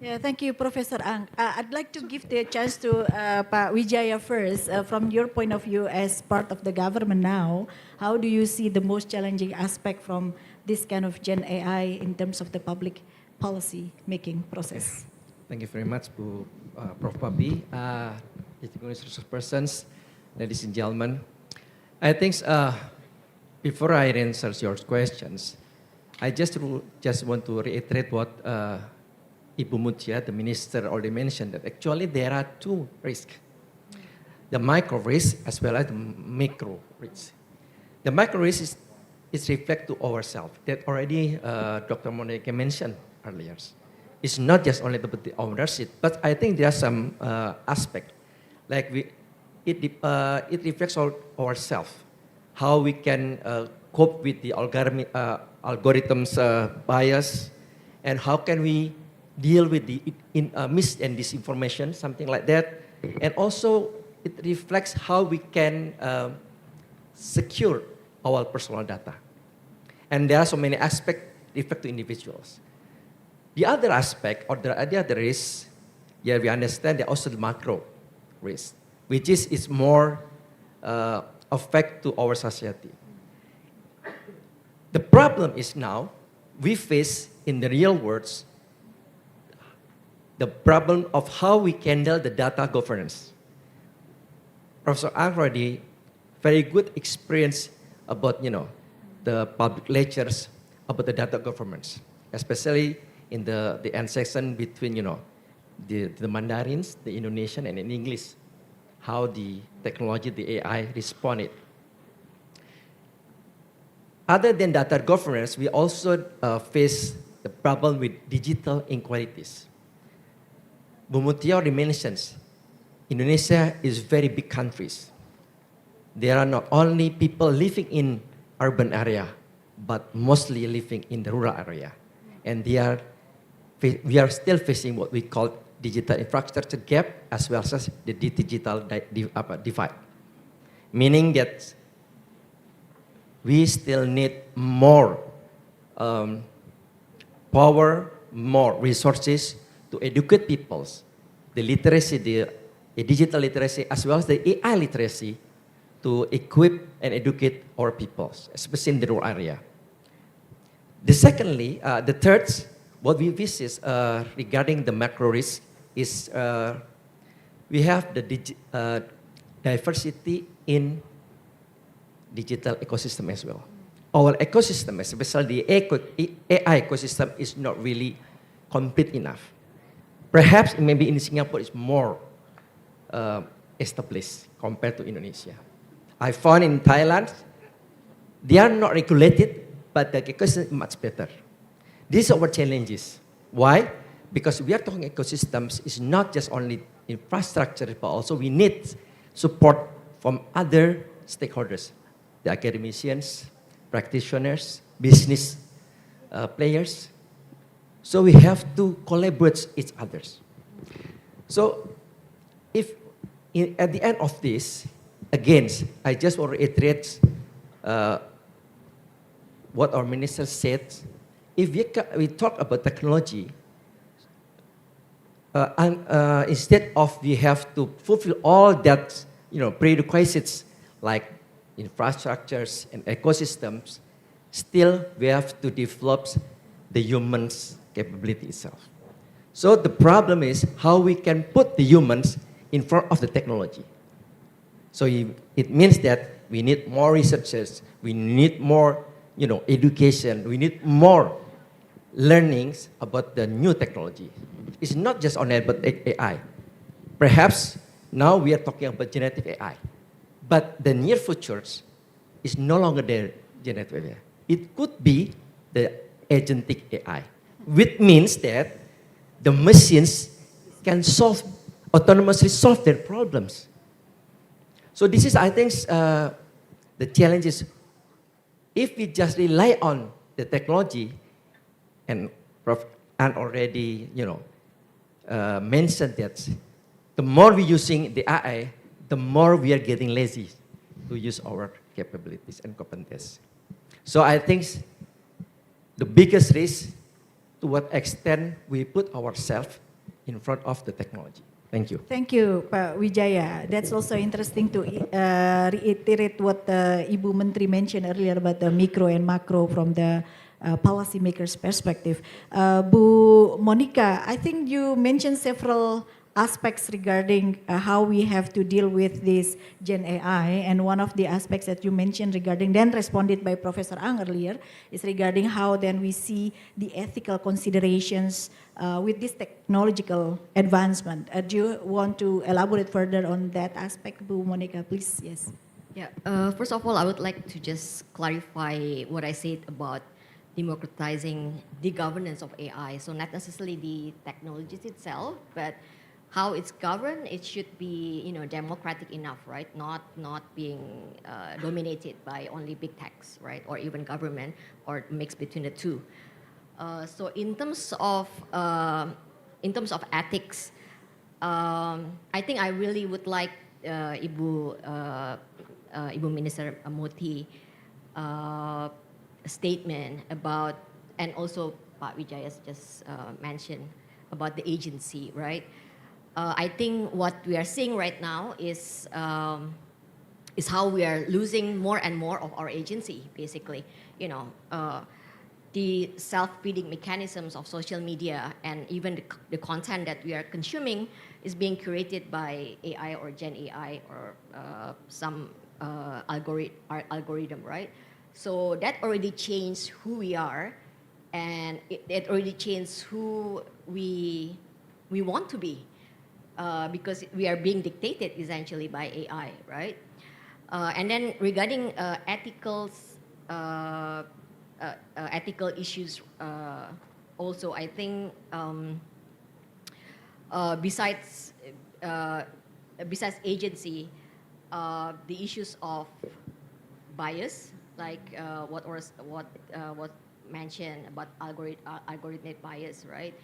Yeah, thank you, Professor Ang. I'd like to give the chance to Pak Wijaya first. From your point of view as part of the government now, how do you see the most challenging aspect from this kind of Gen AI in terms of the public policy making process? Thank you very much, Prof. Papi, distinguished resource persons, ladies and gentlemen. I think before I answer your questions, I just want to reiterate what Ibu Meutya, the minister, already mentioned, that actually there are two risks. The micro risk as well as the macro risk. The micro risk is reflect to ourselves, that already Dr. Monica mentioned earlier. It's not just only about the ownership, but I think there are some aspect, like it reflects ourselves, how we can cope with the algorithms bias, and how can we deal with the mis and disinformation, something like that. And also, it reflects how we can secure our personal data. And there are so many aspects reflect to individuals. The other aspect, or the other risk, yeah, we understand there also the macro risk, which is more affect to our society. The problem is now, we face in the real world, the problem of how we handle the data governance. Professor Ang already very good experience about the public lectures about the data governance, especially in the end section between the Mandarins, the Indonesian, and in English, how the technology, the AI responded. Other than data governance, we also face the problem with digital inequalities. Bu Meutya already mentions, Indonesia is very big countries. There are not only people living in urban area, but mostly living in the rural area. And we are still facing what we call digital infrastructure gap as well as the digital divide. Meaning that we still need more power, more resources to educate people, the literacy, the digital literacy, as well as the AI literacy, to equip and educate our people, especially in the rural area. The third, what we visit regarding the macro risk is we have the diversity in digital ecosystem as well. Our ecosystem, especially the AI ecosystem, is not really complete enough. Perhaps maybe in Singapore it's more established compared to Indonesia. I found in Thailand, they are not regulated, but the ecosystem is much better. These are our challenges. Why? because we are talking ecosystems, is not just only infrastructure, but also we need support from other stakeholders, the academicians, practitioners, business players. So we have to collaborate each others. So if at the end of this, again, I just want to reiterate what our minister said. If we talk about technology, instead of we have to fulfill all that prerequisites like infrastructures and ecosystems, still we have to develop the human's capability itself. So the problem is how we can put the humans in front of the technology. So it means that we need more researchers, we need more education, we need more learnings about the new technology. It's not just only about AI. Perhaps now we are talking about generative AI, but the near future is no longer the generative AI. It could be the agentic AI, which means that the machines can autonomously solve their problems. So this is, I think, the challenge is, if we just rely on the technology, and Prof. Ann already, mentioned that the more we're using the AI, the more we are getting lazy to use our capabilities and competencies. So I think the biggest risk, to what extent we put ourselves in front of the technology. Thank you. Thank you, Pak Wijaya. That's also interesting to reiterate what Ibu Menteri mentioned earlier about the micro and macro from the policymakers' perspective. Bu Monica, I think you mentioned several aspects regarding how we have to deal with this Gen AI, and one of the aspects that you mentioned regarding, then responded by Professor Ang earlier, is regarding how then we see the ethical considerations with this technological advancement. Do you want to elaborate further on that aspect, Bu Monica, please? Yes. Yeah, first of all, I would like to just clarify what I said about democratizing the governance of AI. So not necessarily the technologies itself, but how it's governed. It should be, democratic enough, right? Not being dominated by only big techs, right? Or even government, or mix between the two. So in terms of ethics, I think I really would like Ibu Minister Moti statement about, and also Pak Wijaya just mentioned about the agency, right? I think what we are seeing right now is how we are losing more and more of our agency, basically. The self-feeding mechanisms of social media, and even the content that we are consuming is being curated by AI or Gen AI or some algorithm, right? So that already changed who we are, and it already changed who we want to be, because we are being dictated essentially by AI, right? And then regarding ethical issues, also I think besides agency, the issues of bias, like what mentioned about algorithmic bias, right?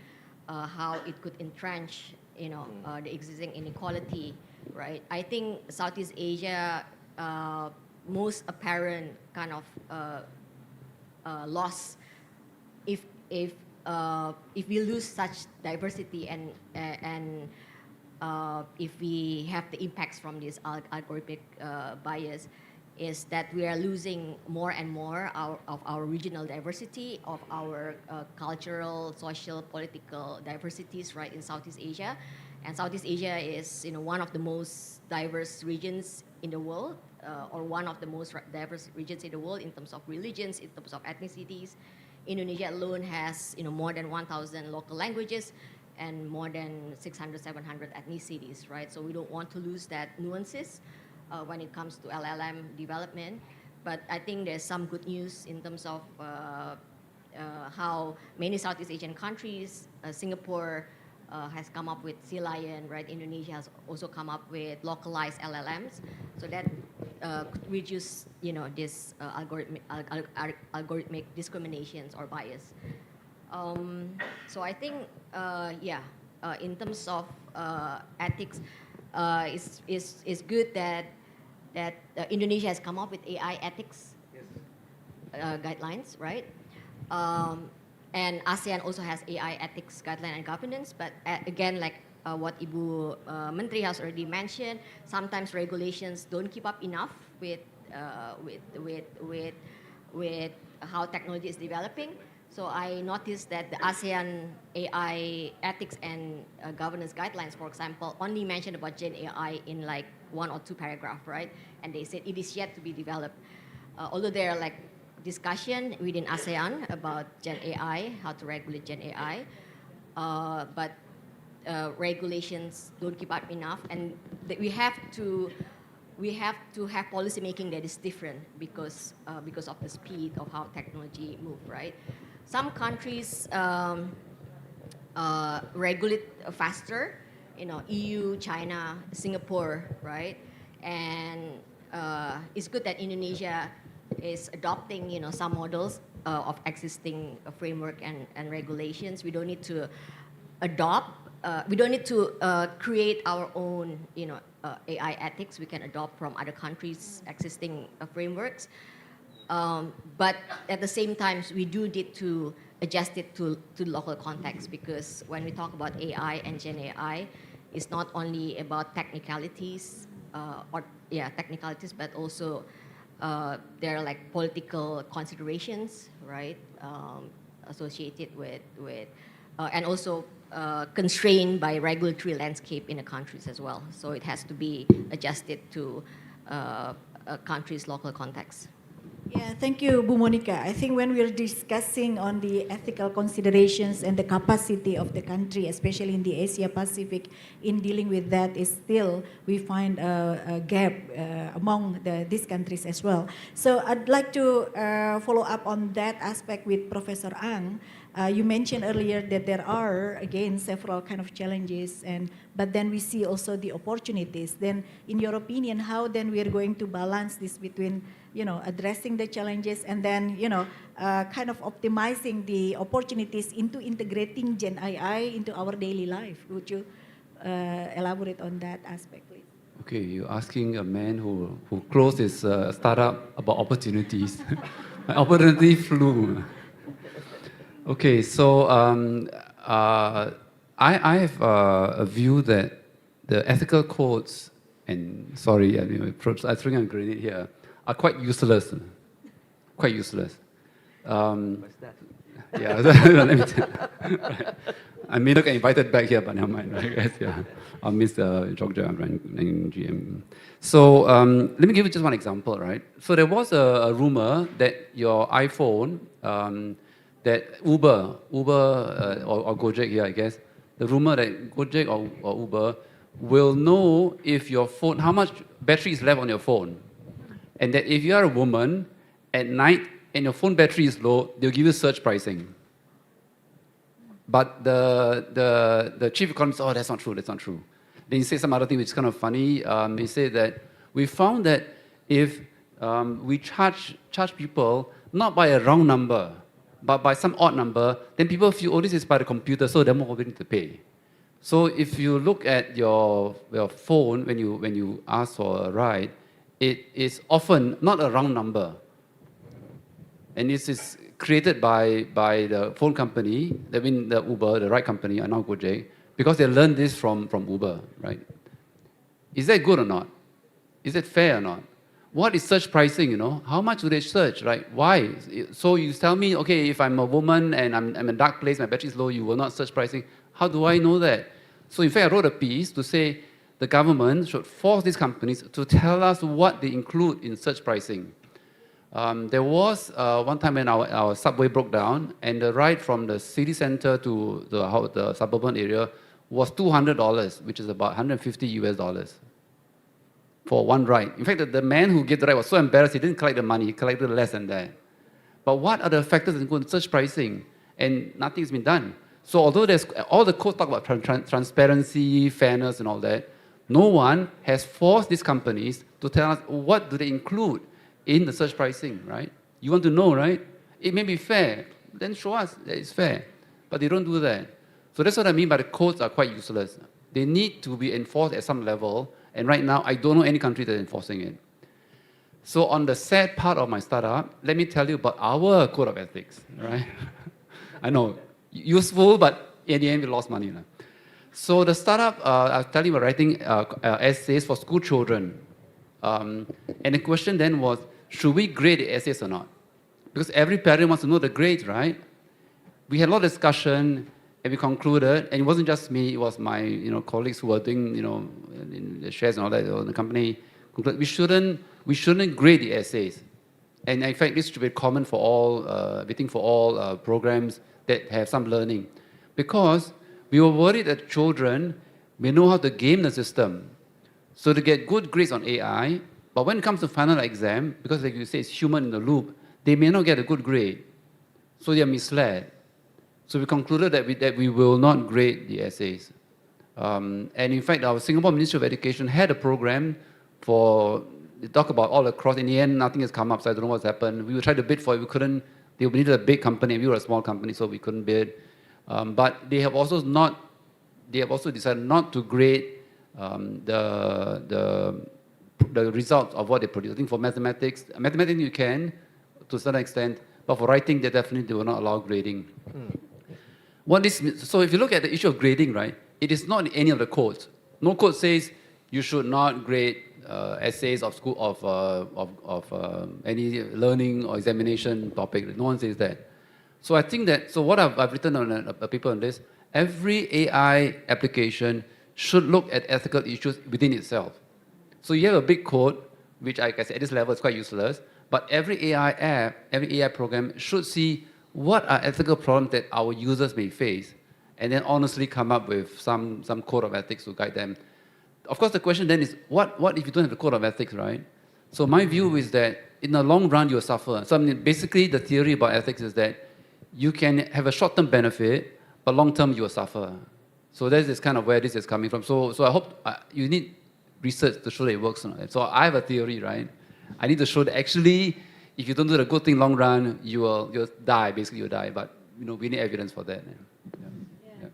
How it could entrench, the existing inequality, right? I think Southeast Asia, most apparent kind of loss if we lose such diversity, and if we have the impacts from this algorithmic bias, is that we are losing more and more of our regional diversity, of our cultural, social, political diversities, right, in Southeast Asia. And Southeast Asia is, one of the most diverse regions in the world, or one of the most diverse regions in the world in terms of religions, in terms of ethnicities. Indonesia alone has, more than 1,000 local languages and more than 600, 700 ethnicities, right? So we don't want to lose that nuances when it comes to LLM development. But I think there's some good news in terms of how many Southeast Asian countries, Singapore has come up with Sea Lion, right? Indonesia has also come up with localized LLMs, so that could reduce, this algorithmic discriminations or bias. So I think, in terms of ethics, it's good that Indonesia has come up with AI ethics guidelines, right? And ASEAN also has AI ethics guideline and governance, but again, like what Ibu Menteri has already mentioned, sometimes regulations don't keep up enough with how technology is developing. So I noticed that the ASEAN AI ethics and governance guidelines, for example, only mentioned about Gen AI in like 1 or 2 paragraphs, right? And they said it is yet to be developed. Although there are like discussion within ASEAN about Gen AI, how to regulate Gen AI, but regulations don't keep up enough, and we have to have policy making that is different because of the speed of how technology move, right? Some countries regulate faster, EU, China, Singapore, right? And it's good that Indonesia is adopting, some models of existing framework and regulations. We don't need to we don't need to create our own, AI ethics. We can adopt from other countries' existing frameworks. But at the same time, we do need to adjust it to local context, because when we talk about AI and Gen AI, it's not only about technicalities, but also there are like political considerations, right, associated with and also constrained by regulatory landscape in the countries as well. So it has to be adjusted to a country's local context. Yeah, thank you, Bu Monica. I think when we're discussing on the ethical considerations and the capacity of the country, especially in the Asia Pacific, in dealing with that, is still we find a gap among these countries as well. So I'd like to follow up on that aspect with Professor Ang. You mentioned earlier that there are, again, several kind of challenges, but then we see also the opportunities. Then, in your opinion, how then we are going to balance this between, addressing the challenges and then, kind of optimizing the opportunities into integrating Gen AI into our daily life? Would you elaborate on that aspect, please? Okay, you're asking a man who closed his startup about opportunities. My opportunity flew. Okay, so I have a view that the ethical codes, and sorry, I throwing a grenade here, are quite useless. Quite useless. What's that? Yeah, let me tell you. Right. I may not get invited back here, but never mind, right, guys? Yeah, I'll miss Gadjah and UGM. So let me give you just one example, right? So there was a rumor that your iPhone, that Uber or Gojek here, I guess, the rumor that Gojek or Uber will know if your phone, how much battery is left on your phone. And that if you are a woman at night and your phone battery is low, they'll give you surge pricing. But the chief economist, oh, that's not true. Then he said some other thing which is kind of funny. He said that we found that if we charge people not by a round number, but by some odd number, then people feel, oh, this is by the computer, so they're more willing to pay. So if you look at your phone when you ask for a ride, it is often not a round number. And this is created by the phone company, I mean the Uber, the ride company, and now Gojek, because they learned this from Uber, right? Is that good or not? Is it fair or not? What is search pricing, How much do they search, right? Why? So you tell me, okay, if I'm a woman and I'm in a dark place, my battery is low, you will not search pricing. How do I know that? So in fact, I wrote a piece to say the government should force these companies to tell us what they include in search pricing. There was one time when our subway broke down, and the ride from the city center to the suburban area was $200, which is about $150 for one ride. In fact, the man who gave the ride was so embarrassed, he didn't collect the money, he collected less than that. But what are the factors that go into search pricing? And nothing's been done. So although there's all the codes talk about transparency, fairness, and all that, no one has forced these companies to tell us what do they include in the search pricing, right? You want to know, right? It may be fair. Then show us that it's fair. But they don't do that. So that's what I mean by the codes are quite useless. They need to be enforced at some level. And right now, I don't know any country that's enforcing it. So on the sad part of my startup, let me tell you about our code of ethics, right? I know, useful, but in the end, we lost money. So the startup, I was telling you, we're writing essays for school children. And the question then was, should we grade the essays or not? Because every parent wants to know the grades, right? We had a lot of discussion, and we concluded, and it wasn't just me, it was my colleagues who were doing in the shares and all that in the company. We shouldn't grade the essays. And in fact, this should be common for all, everything for all programs that have some learning. Because we were worried that children may know how to game the system. So to get good grades on AI, but when it comes to final exam, because like you say, it's human in the loop, they may not get a good grade. So they are misled. So we concluded that we will not grade the essays. And in fact, our Singapore Ministry of Education had a program they talk about all across. In the end, nothing has come up, so I don't know what's happened. We tried to bid for it, we couldn't. They needed a big company, and we were a small company, so we couldn't bid. But they have also decided not to grade the results of what they produce. I think for mathematics you can, to a certain extent, but for writing, they will not allow grading. So if you look at the issue of grading, right, it is not in any of the codes. No code says you should not grade essays of school of any learning or examination topic. No one says that. So I think that, so what I've written on a paper on this, every AI application should look at ethical issues within itself. So you have a big code, which I guess at this level is quite useless, but every AI app, every AI program should see what are ethical problems that our users may face, and then honestly come up with some code of ethics to guide them. Of course, the question then is, what if you don't have a code of ethics, right? So my view is that in the long run, you'll suffer. So I mean, basically, the theory about ethics is that you can have a short-term benefit, but long-term, you will suffer. So that is kind of where this is coming from. So I hope you need research to show that it works. So I have a theory, right? I need to show that actually, if you don't do the good thing long run, you'll die. Basically, you'll die. But we need evidence for that.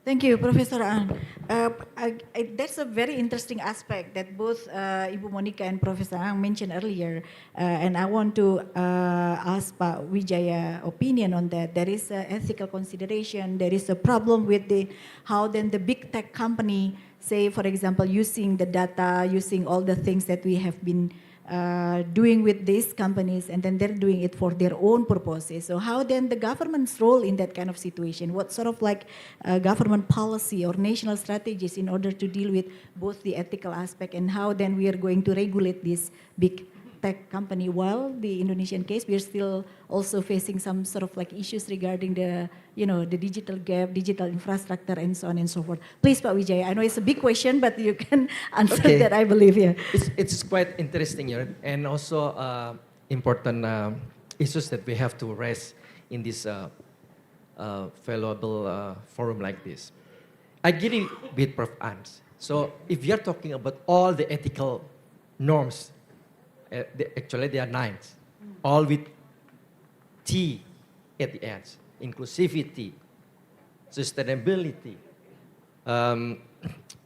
Thank you, Professor Ang. That's a very interesting aspect that both Ibu Monica and Professor Ang mentioned earlier, and I want to ask Pak Wijaya opinion on that. There is an ethical consideration. There is a problem with how then the big tech company, say for example, using the data, using all the things that we have been doing with these companies, and then they're doing it for their own purposes. So how then the government's role in that kind of situation? What sort of like government policy or national strategies in order to deal with both the ethical aspect, and how then we are going to regulate this big tech company, while the Indonesian case, we are still also facing some sort of like issues regarding the the digital gap, digital infrastructure, and so on and so forth. Please, Pak Wijaya, I know it's a big question, but you can answer that, I believe. Yeah. It's quite interesting, and also important issues that we have to raise in this valuable forum like this. I agree with Prof. Ans. So if you are talking about all the ethical norms, actually there are 9, all with T at the end. Inclusivity, sustainability,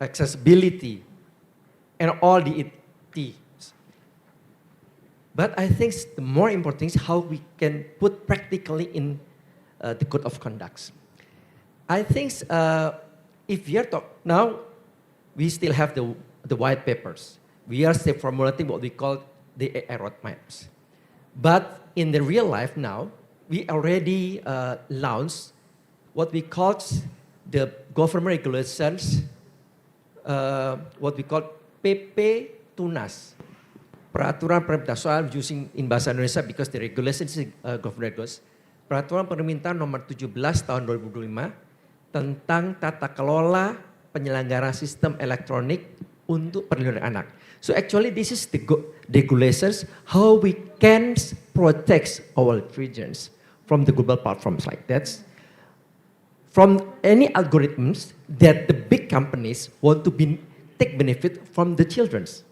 accessibility, and all the T's. But I think the more important thing is how we can put practically in the code of conduct. I think if we are now, we still have the white papers. We are still formulating what we call the AI roadmaps. But in the real life now, we already launched what we call the government regulations, what we call PP Tunas, peraturan permintaan soal using in bahasa Indonesia because the regulations is government regulations, peraturan permintaan nomor 17 tahun 2025 tentang tata kelola penyelenggaraan sistem elektronik untuk perlindungan anak. So actually this is the regulations how we can protect our children from the global platforms like that, from any algorithms that the big companies want to take benefit from the children's.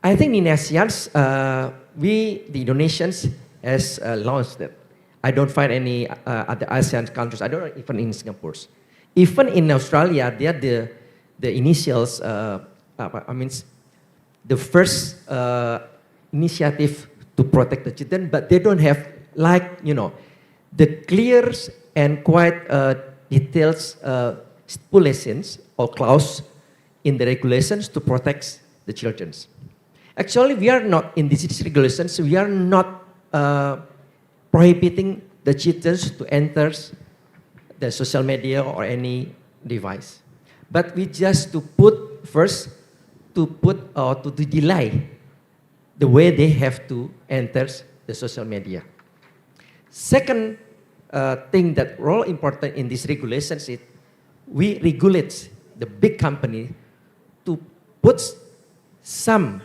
I think in ASEAN, we, the Indonesians, has launched it. I don't find any other ASEAN countries, I don't know, even in Singapore. Even in Australia, they are the initials, the first initiative to protect the children, but they don't have, like, the clear and quite detailed stipulations or clause in the regulations to protect the children. Actually, we are not, in these regulations, we are not prohibiting the children to enter the social media or any device. But we just to put first, to delay the way they have to enter the social media. Second thing that really important in these regulations is we regulate the big company to put some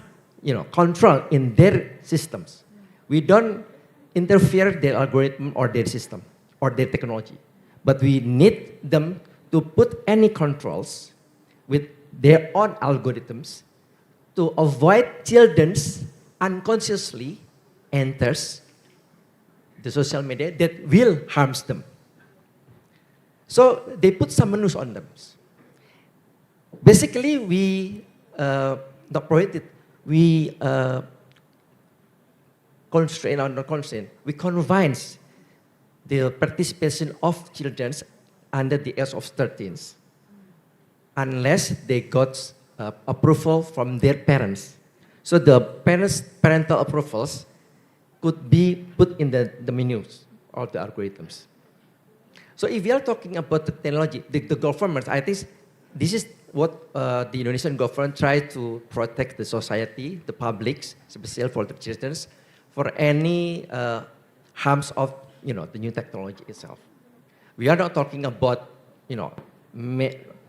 control in their systems. We don't interfere their algorithm or their system or their technology. But we need them to put any controls with their own algorithms to avoid children's unconsciously enters the social media that will harm them. So they put some menus on them. Basically, we not prohibited, we constrain or not constrain, we convince the participation of children under the age of 13, unless they got approval from their parents. So the parental approvals could be put in the menus or the algorithms. So if we are talking about the technology, the government, I think this is what the Indonesian government tries to protect the society, the publics, especially for the children, for any harms of the new technology itself. We are not talking about,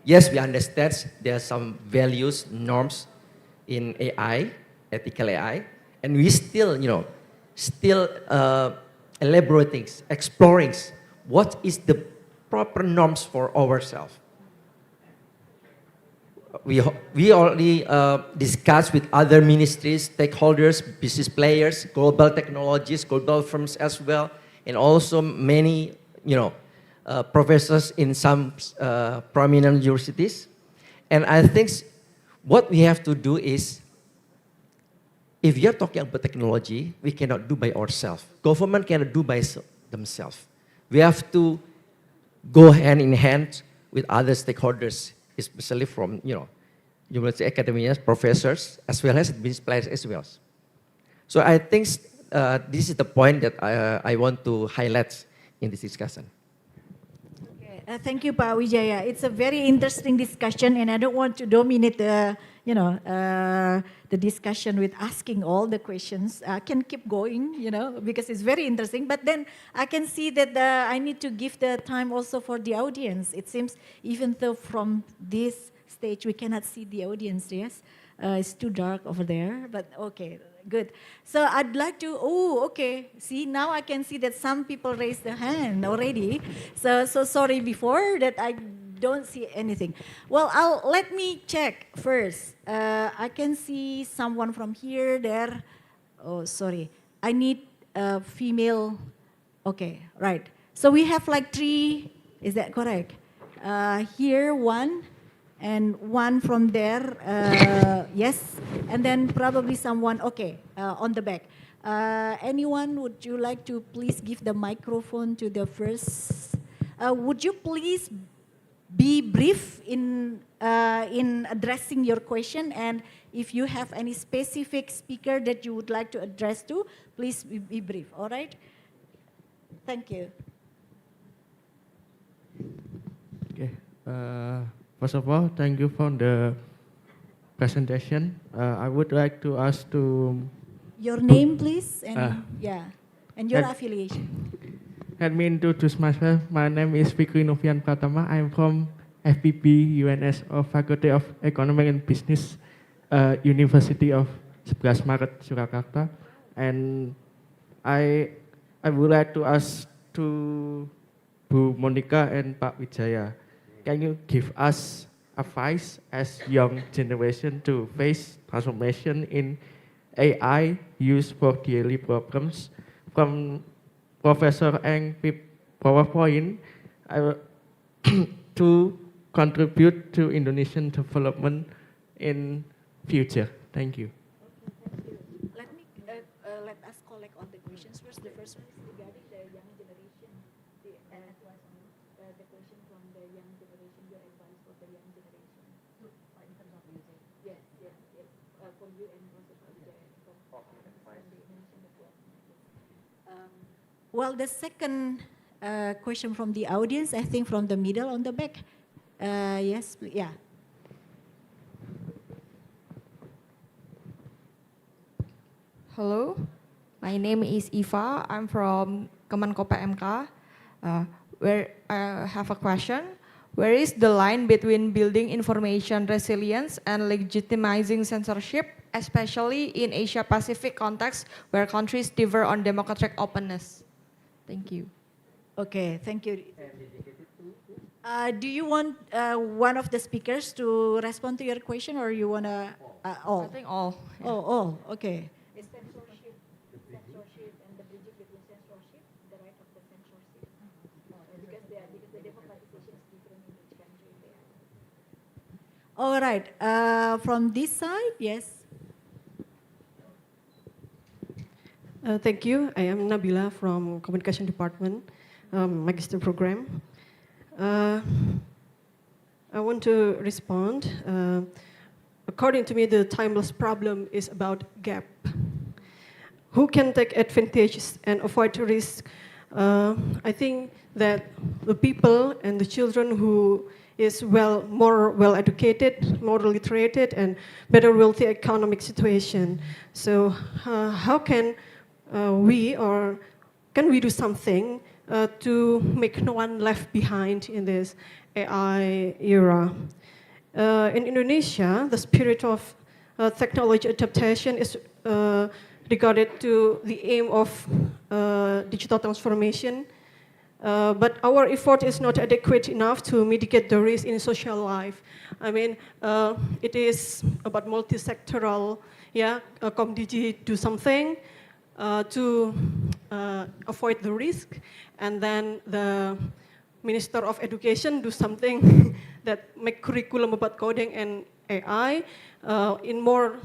yes, we understand there are some values, norms in AI, ethical AI, and we still, elaborating, exploring what is the proper norms for ourselves. We already discussed with other ministries, stakeholders, business players, global technologies, global firms as well, and also many, professors in some prominent universities. And I think what we have to do is, if you're talking about technology, we cannot do by ourselves. Government cannot do by themselves. We have to go hand in hand with other stakeholders, especially from, university academics, professors, as well as business players as well. So I think this is the point that I want to highlight in this discussion. Okay. Thank you, Pak Wijaya. It's a very interesting discussion, and I don't want to dominate the discussion with asking all the questions. I can keep going, because it's very interesting. But then I can see that I need to give the time also for the audience. It seems even though from this stage we cannot see the audience, yes? It's too dark over there, but okay, good. So I'd like to, okay. See, now I can see that some people raised their hand already. So sorry before that I don't see anything. Well, let me check first. I can see someone from here, there. Oh, sorry. I need a female. Okay, right. So we have like 3, is that correct? Here, 1. And 1 from there, yes. And then probably someone, okay, on the back. Anyone, would you like to please give the microphone to the first? Would you please be brief in addressing your question, and if you have any specific speaker that you would like to address to, please be brief, all right? Thank you. Okay. First of all, thank you for the presentation. I would like to ask to... Your name, please, and and your affiliation. Let me introduce myself. My name is Fikri Novian Pratama. I'm from FPB UNS of Faculty of Economic and Business, University of 11 Maret, Surakarta. And I I would like to ask to Bu Monica and Pak Wijaya, can you give us advice as young generation to face transformation in AI used for daily problems? From Professor Eng PowerPoint, to contribute to Indonesian development in future. Thank you. Let us collect all the questions first. The first one is regarding the young generation. The question from the young generation, your advice for the young generation. In terms of music. Yes. For you and also for the Indonesian development. Well, the second question from the audience, I think from the middle on the back. Yes, yeah. Hello, my name is Eva. I'm from Kemenko PMK. Where I have a question. Where is the line between building information resilience and legitimizing censorship, especially in Asia Pacific context where countries differ on democratic openness? Thank you. Okay, thank you. Do you want one of the speakers to respond to your question, or you want to all? I think all. Yeah. All, okay. Is censorship and the bridging between censorship, the right of the censorship, because the democratization is different in each country. All right, from this side, yes. Thank you. I am Nabila from Communication Department, Magister Program. I want to respond. According to me, the timeless problem is about gap. Who can take advantage and avoid risk? I think that the people and the children who is more well educated, more literated, and better wealthy economic situation. So how can can we do something to make no one left behind in this AI era? In Indonesia, the spirit of technology adaptation is regarded to the aim of digital transformation, but our effort is not adequate enough to mitigate the risk in social life. I mean, it is about multi-sectoral, Komdigi do something to avoid the risk, and then the Minister of Education do something that make curriculum about coding and AI in more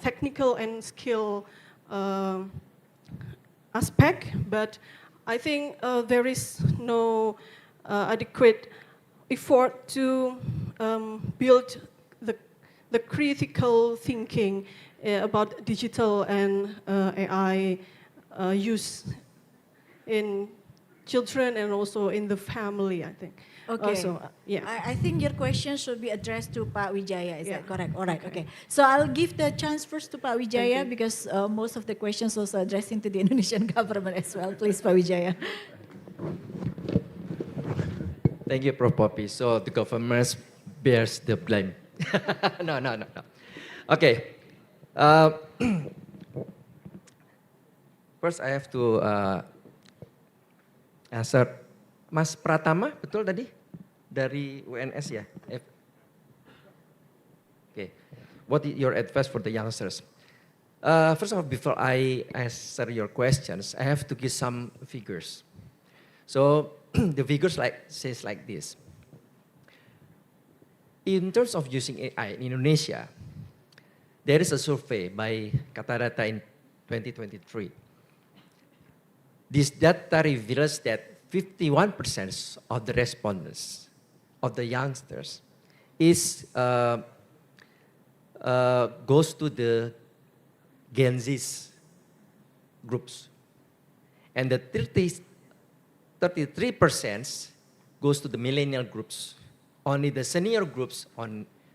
technical and skill aspect, but I think there is no adequate effort to build the critical thinking about digital and AI use in children and also in the family, I think. Okay. Also, yeah. I think your question should be addressed to Pak Wijaya. Is that correct? All right. Okay. So I'll give the chance first to Pak Wijaya because most of the questions also addressing to the Indonesian government as well. Please, Pak Wijaya. Thank you, Prof. Poppy. So the government bears the blame. No. Okay. First, I have to answer Mas Pratama, betul tadi? Dari UNS ya? Okay. What is your advice for the youngsters? First of all, before I answer your questions, I have to give some figures. So the figures says like this. In terms of using AI in Indonesia, there is a survey by Katadata in 2023. This data reveals that 51% of the respondents, of the youngsters, goes to the Gen Z groups. And the 33% goes to the millennial groups. Only the senior groups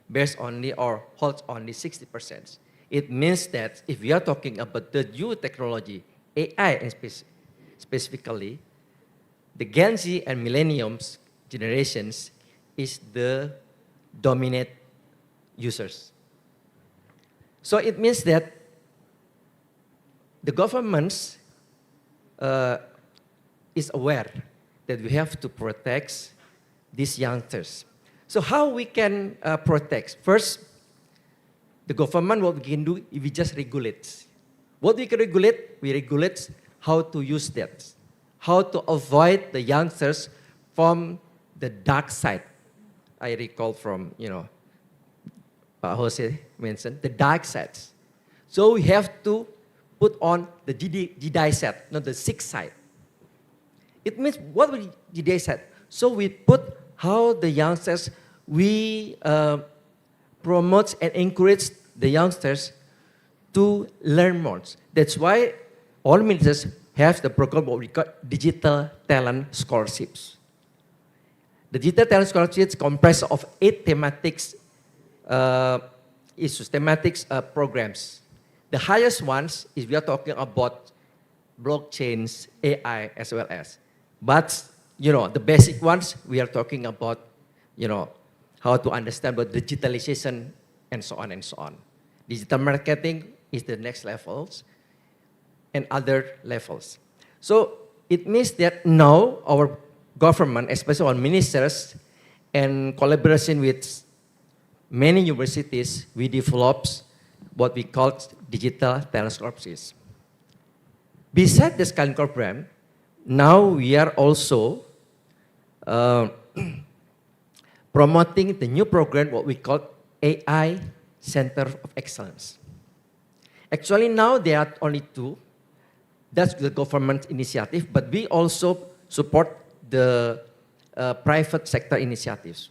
bears only or holds only 60%. It means that if we are talking about the new technology, AI specifically, the Gen Z and millenniums generations is the dominant users. So it means that the governments is aware that we have to protect these youngsters. So how we can protect? First, the government, what we can do, we just regulate. What we can regulate, we regulate how to use that, how to avoid the youngsters from the dark side. I recall from, Jose mentioned, the dark sides. So we have to put on the Jedi side, not the sick side. It means what we Jedi side. So we put how the youngsters, we promote and encourage the youngsters to learn more. That's why all ministers have the program what we call digital talent scholarships. The digital talent scholarships comprise of 8 thematics programs. The highest ones is we are talking about blockchains, AI as well as. But the basic ones we are talking about, how to understand about digitalization and so on and so on. Digital marketing is the next levels and other levels. So it means that now our government, especially our ministers, and collaboration with many universities, we developed what we call digital talent scholarships. Besides this kind of program, now we are also promoting the new program, what we call AI Center of Excellence. Actually, now there are only 2. That's the government initiative, but we also support the private sector initiatives.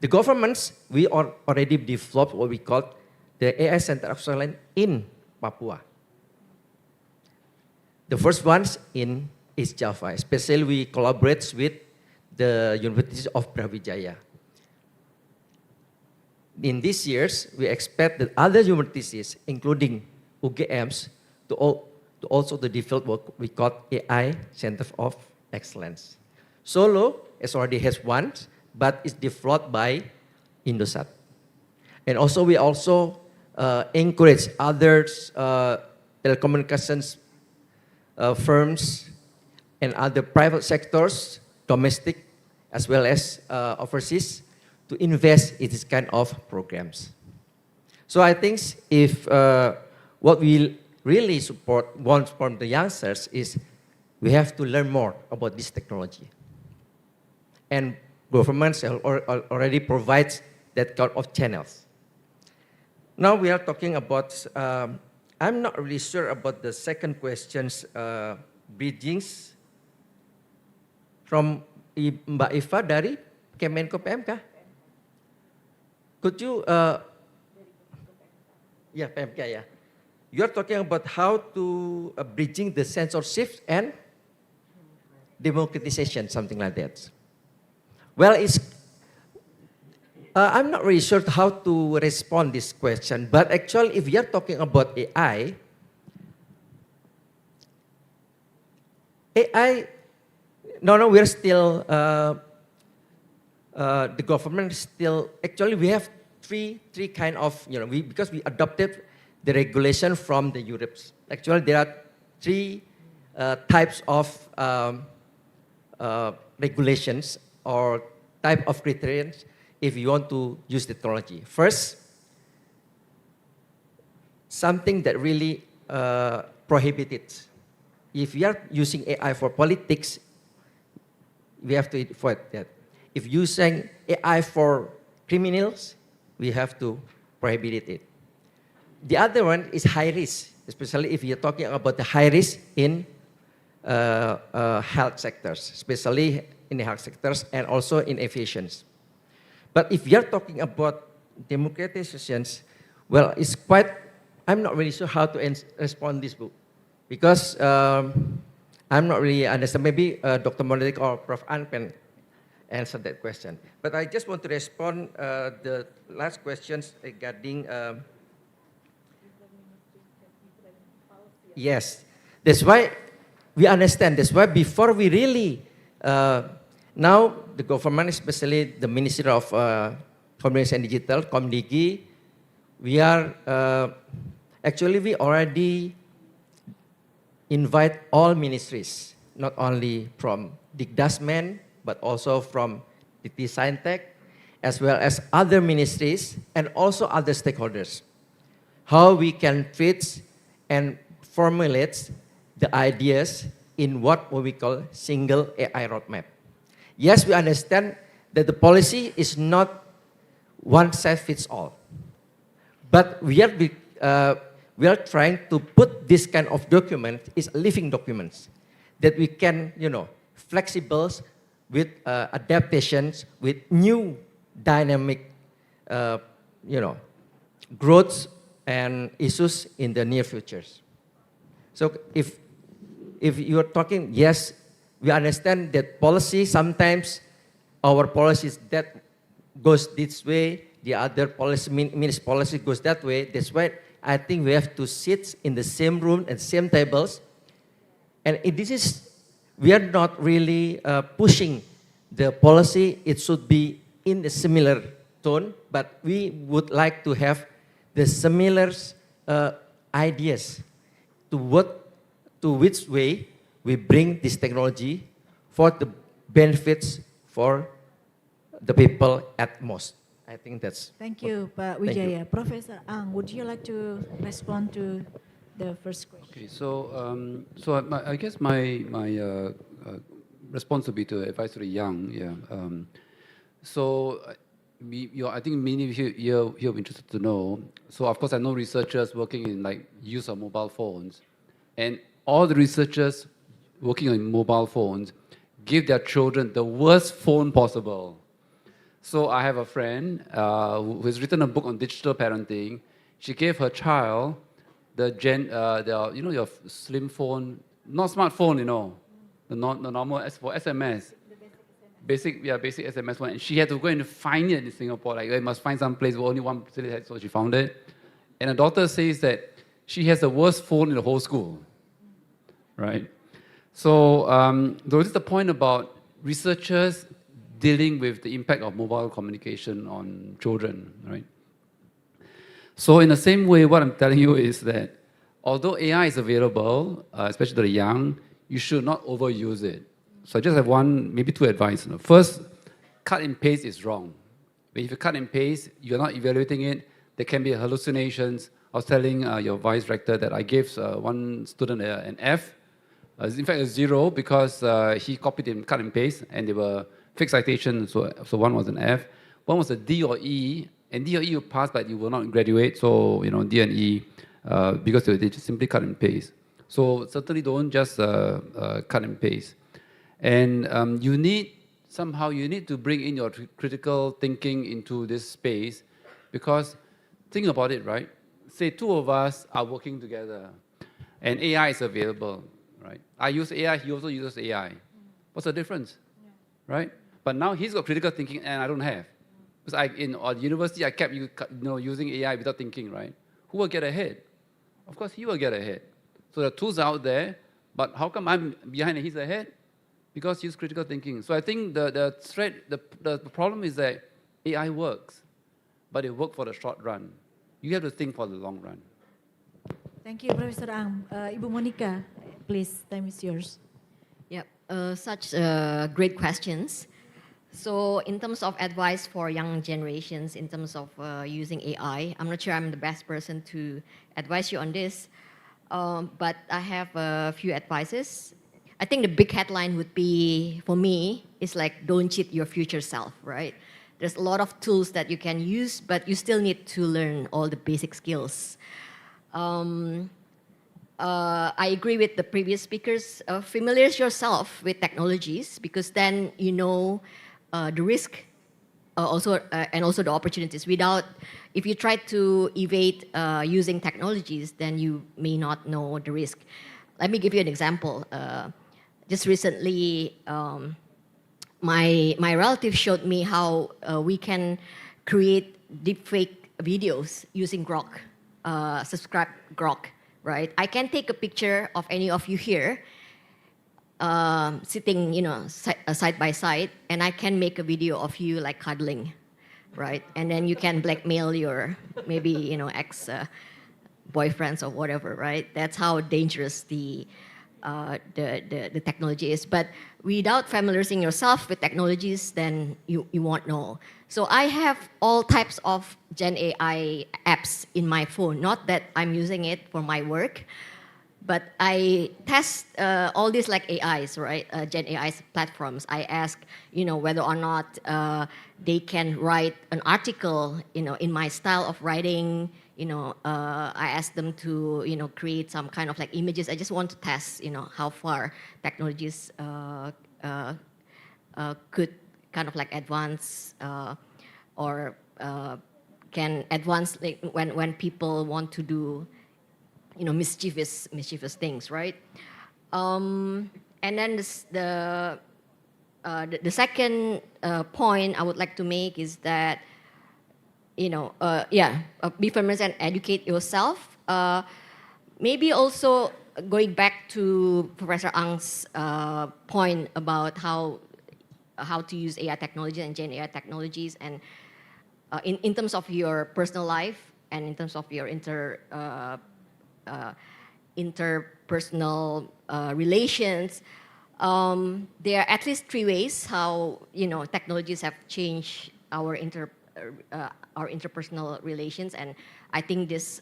The governments, we already developed what we call the AI Center of Excellence in Papua. The first ones in East Java, especially we collaborate with the University of Brawijaya. In these years, we expect that other universities, including UGMs, to also develop what we call AI Center of Excellence. Solo already has one, but it's developed by Indosat. And also we also encourage other telecommunications firms and other private sectors, domestic as well as overseas, to invest in this kind of programs. So I think if what we really want from the youngsters is we have to learn more about this technology. And governments already provides that kind of channels. Now we are talking about, I'm not really sure about the second questions, bridgings from Mbak Eva dari Kemenko PMK. Could you, PMK, yeah. You're talking about how to bridging the censorship and democratization, something like that. Well, I'm not really sure how to respond this question, but actually if you're talking about AI, we're still, the government still, actually we have three kind of, because we adopted the regulation from the Europe. Actually, there are 3 types of regulations or type of criteria if you want to use the technology. First, something that really prohibited. If we are using AI for politics, we have to avoid that. If using AI for criminals, we have to prohibit it. The other one is high risk, especially if you're talking about the high risk in health sectors, especially in the health sectors and also in aviation. But if you're talking about democratizations, well, it's quite, I'm not really sure how to respond this book because I'm not really understand. Maybe Dr. Monik or Prof. An can answer that question. But I just want to respond the last questions regarding yes, that's why we understand. That's why before we really, now the government, especially the Ministry of Communication and Digital, Komdigi, we are, actually we already invite all ministries, not only from Dikdasmen, but also from DT Scientech, as well as other ministries and also other stakeholders, how we can fit and formulate the ideas in what we call single AI roadmap. Yes, we understand that the policy is not one size fits all, but we are trying to put this kind of document is living documents that we can, flexible with adaptations, with new dynamic, growth and issues in the near futures. So if you are talking, yes, we understand that policy, sometimes our policies that goes this way, the other policy, ministry policy goes that way. That's why I think we have to sit in the same room and same tables. And we are not really pushing the policy. It should be in a similar tone, but we would like to have the similar ideas to which way we bring this technology for the benefits for the people at most. I think that's... Thank you, Pak Wijaya. Professor Ang, would you like to respond to the first question? Okay, so I guess my response would be to advise to the young. I think many of you here are interested to know. So of course I know researchers working in use of mobile phones, and all the researchers working on mobile phones give their children the worst phone possible. So I have a friend who has written a book on digital parenting. She gave her child your slim phone, not smartphone, the normal for SMS. Basic SMS one. And she had to go and find it in Singapore. They must find some place where only one facility had, so she found it. And the daughter says that she has the worst phone in the whole school, right? So there is the point about researchers dealing with the impact of mobile communication on children, right? So in the same way, what I'm telling you is that although AI is available, especially to the young, you should not overuse it. So I just have maybe two advice. First, cut and paste is wrong. If you cut and paste, you're not evaluating it. There can be hallucinations. I was telling your vice rector that I gave one student an F, in fact a 0, because he copied and cut and paste, and they were fixed citations. So one was an F, one was a D or E, and D or E you pass, but you will not graduate. So D and E because they just simply cut and paste. So certainly don't just cut and paste. And you need to bring in your critical thinking into this space, because think about it, right? Say two of us are working together and AI is available, right? I use AI, he also uses AI. What's the difference, right? But now he's got critical thinking and I don't have. Because in university, I kept using AI without thinking, right? Who will get ahead? Of course, he will get ahead. So the tools are out there, but how come I'm behind and he's ahead? Because use critical thinking. So I think the problem is that AI works, but it works for the short run. You have to think for the long run. Thank you, Professor Ang. Ibu Monica, please, time is yours. Yep, such great questions. So in terms of advice for young generations, in terms of using AI, I'm not sure I'm the best person to advise you on this, but I have a few advices. I think the big headline would be, for me, is don't cheat your future self, right? There's a lot of tools that you can use, but you still need to learn all the basic skills. I agree with the previous speakers. Familiarize yourself with technologies, because then you know the risk and also the opportunities. If you try to evade using technologies, then you may not know the risk. Let me give you an example. Just recently, my relative showed me how we can create deepfake videos using Grok, subscribe Grok, right? I can take a picture of any of you here, sitting, side by side, and I can make a video of you cuddling, right? And then you can blackmail your maybe ex boyfriends or whatever, right? That's how dangerous the the technology is. But without familiarizing yourself with technologies, then you won't know. So I have all types of Gen AI apps in my phone. Not that I'm using it for my work, but I test all these like AIs, right? Gen AI platforms. I ask, whether or not they can write an article, in my style of writing. I ask them to, create some kind of like images. I just want to test, how far technologies could kind of like advance or can advance like when people want to do, mischievous things, right? And then the second point I would like to make is that, be familiar and educate yourself. Maybe also going back to Professor Ang's point about how to use AI technology and Gen AI technologies, and in terms of your personal life and in terms of your interpersonal relations, there are at least 3 ways how technologies have changed our interpersonal relations, and I think this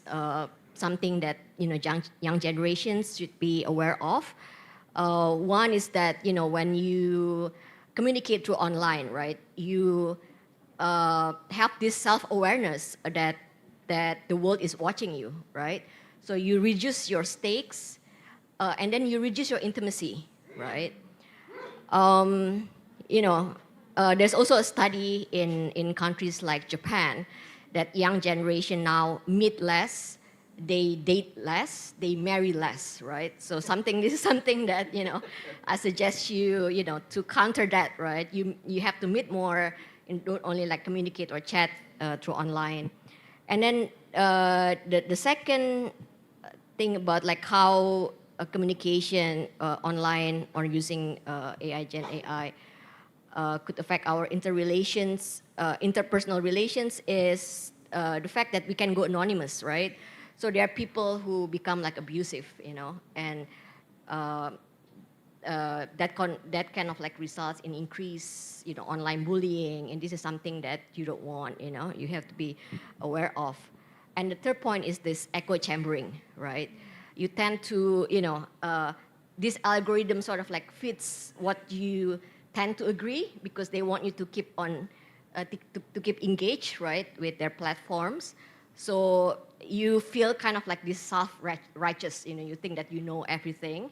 something that young generations should be aware of. One is that when you communicate through online, right, you have this self-awareness that the world is watching you, right? So you reduce your stakes, and then you reduce your intimacy, right? There's also a study in countries like Japan that young generation now meet less, they date less, they marry less, right? So this is something that I suggest you to counter that, right? You have to meet more and don't only like communicate or chat through online. And then the second thing about like how communication online or using AI, Gen AI could affect our interpersonal relations is the fact that we can go anonymous, right? So there are people who become like abusive, and that kind of like results in increased, online bullying, and this is something that you don't want, you have to be aware of. And the third point is this echo chambering, right? You tend to, this algorithm sort of like fits what you tend to agree because they want you to keep on, to keep engaged, right, with their platforms. So you feel kind of like this self-righteous, you think that you know everything,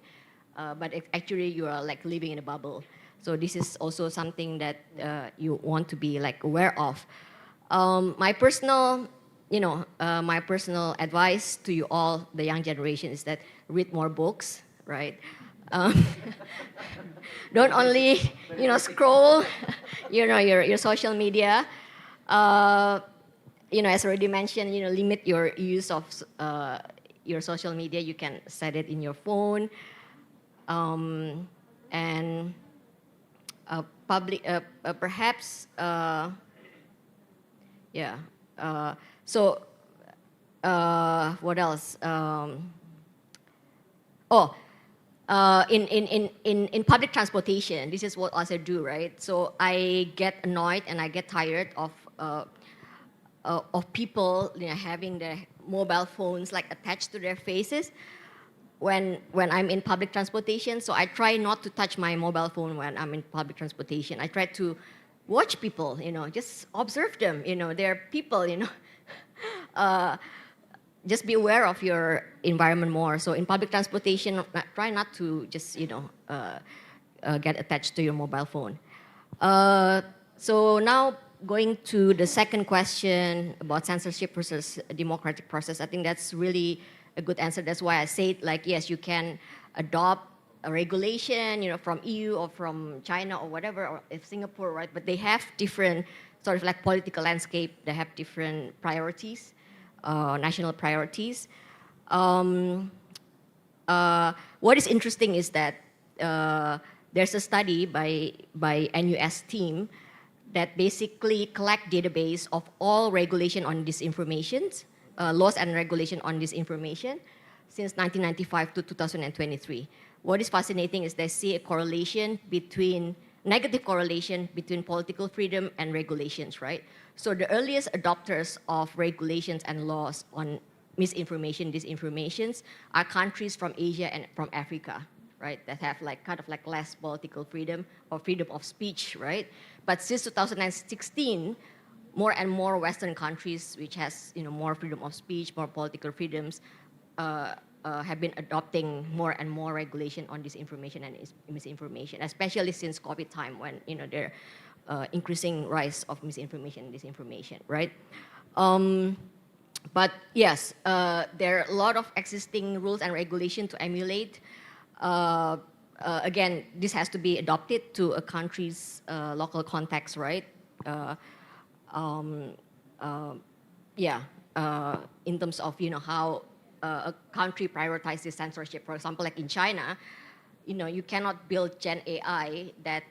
but actually you are like living in a bubble. So this is also something that you want to be like aware of. My personal advice to you all, the young generation, is that read more books, right? Don't only, scroll, your social media. As already mentioned, limit your use of your social media. You can set it in your phone, and perhaps, so what else? In public transportation, this is what I also do, right? So I get annoyed and I get tired of people having their mobile phones like attached to their faces when I'm in public transportation. So I try not to touch my mobile phone when I'm in public transportation. I try to watch people, just observe them. They're people, just be aware of your environment more. So in public transportation, try not to just, get attached to your mobile phone. So now going to the second question about censorship versus democratic process, I think that's really a good answer. That's why I said, like, yes, you can adopt a regulation, from EU or from China or whatever, or if Singapore, right? But they have different sort of like political landscape. They have different priorities, national priorities. What is interesting is that there's a study by NUS team that basically collect database of all regulation on disinformation, laws and regulation on disinformation since 1995 to 2023. what is fascinating is they see a negative correlation between political freedom and regulations, right? So the earliest adopters of regulations and laws on misinformation, disinformations are countries from Asia and from Africa, right? That have kind of less political freedom or freedom of speech, right? But since 2016, more and more Western countries, which has more freedom of speech, more political freedoms, have been adopting more and more regulation on disinformation and misinformation, especially since COVID time when there increasing rise of misinformation and disinformation, right? But yes, there are a lot of existing rules and regulation to emulate. Again, this has to be adopted to a country's local context, right? In terms of how a country prioritizes censorship. For example, like in China, you cannot build Gen AI that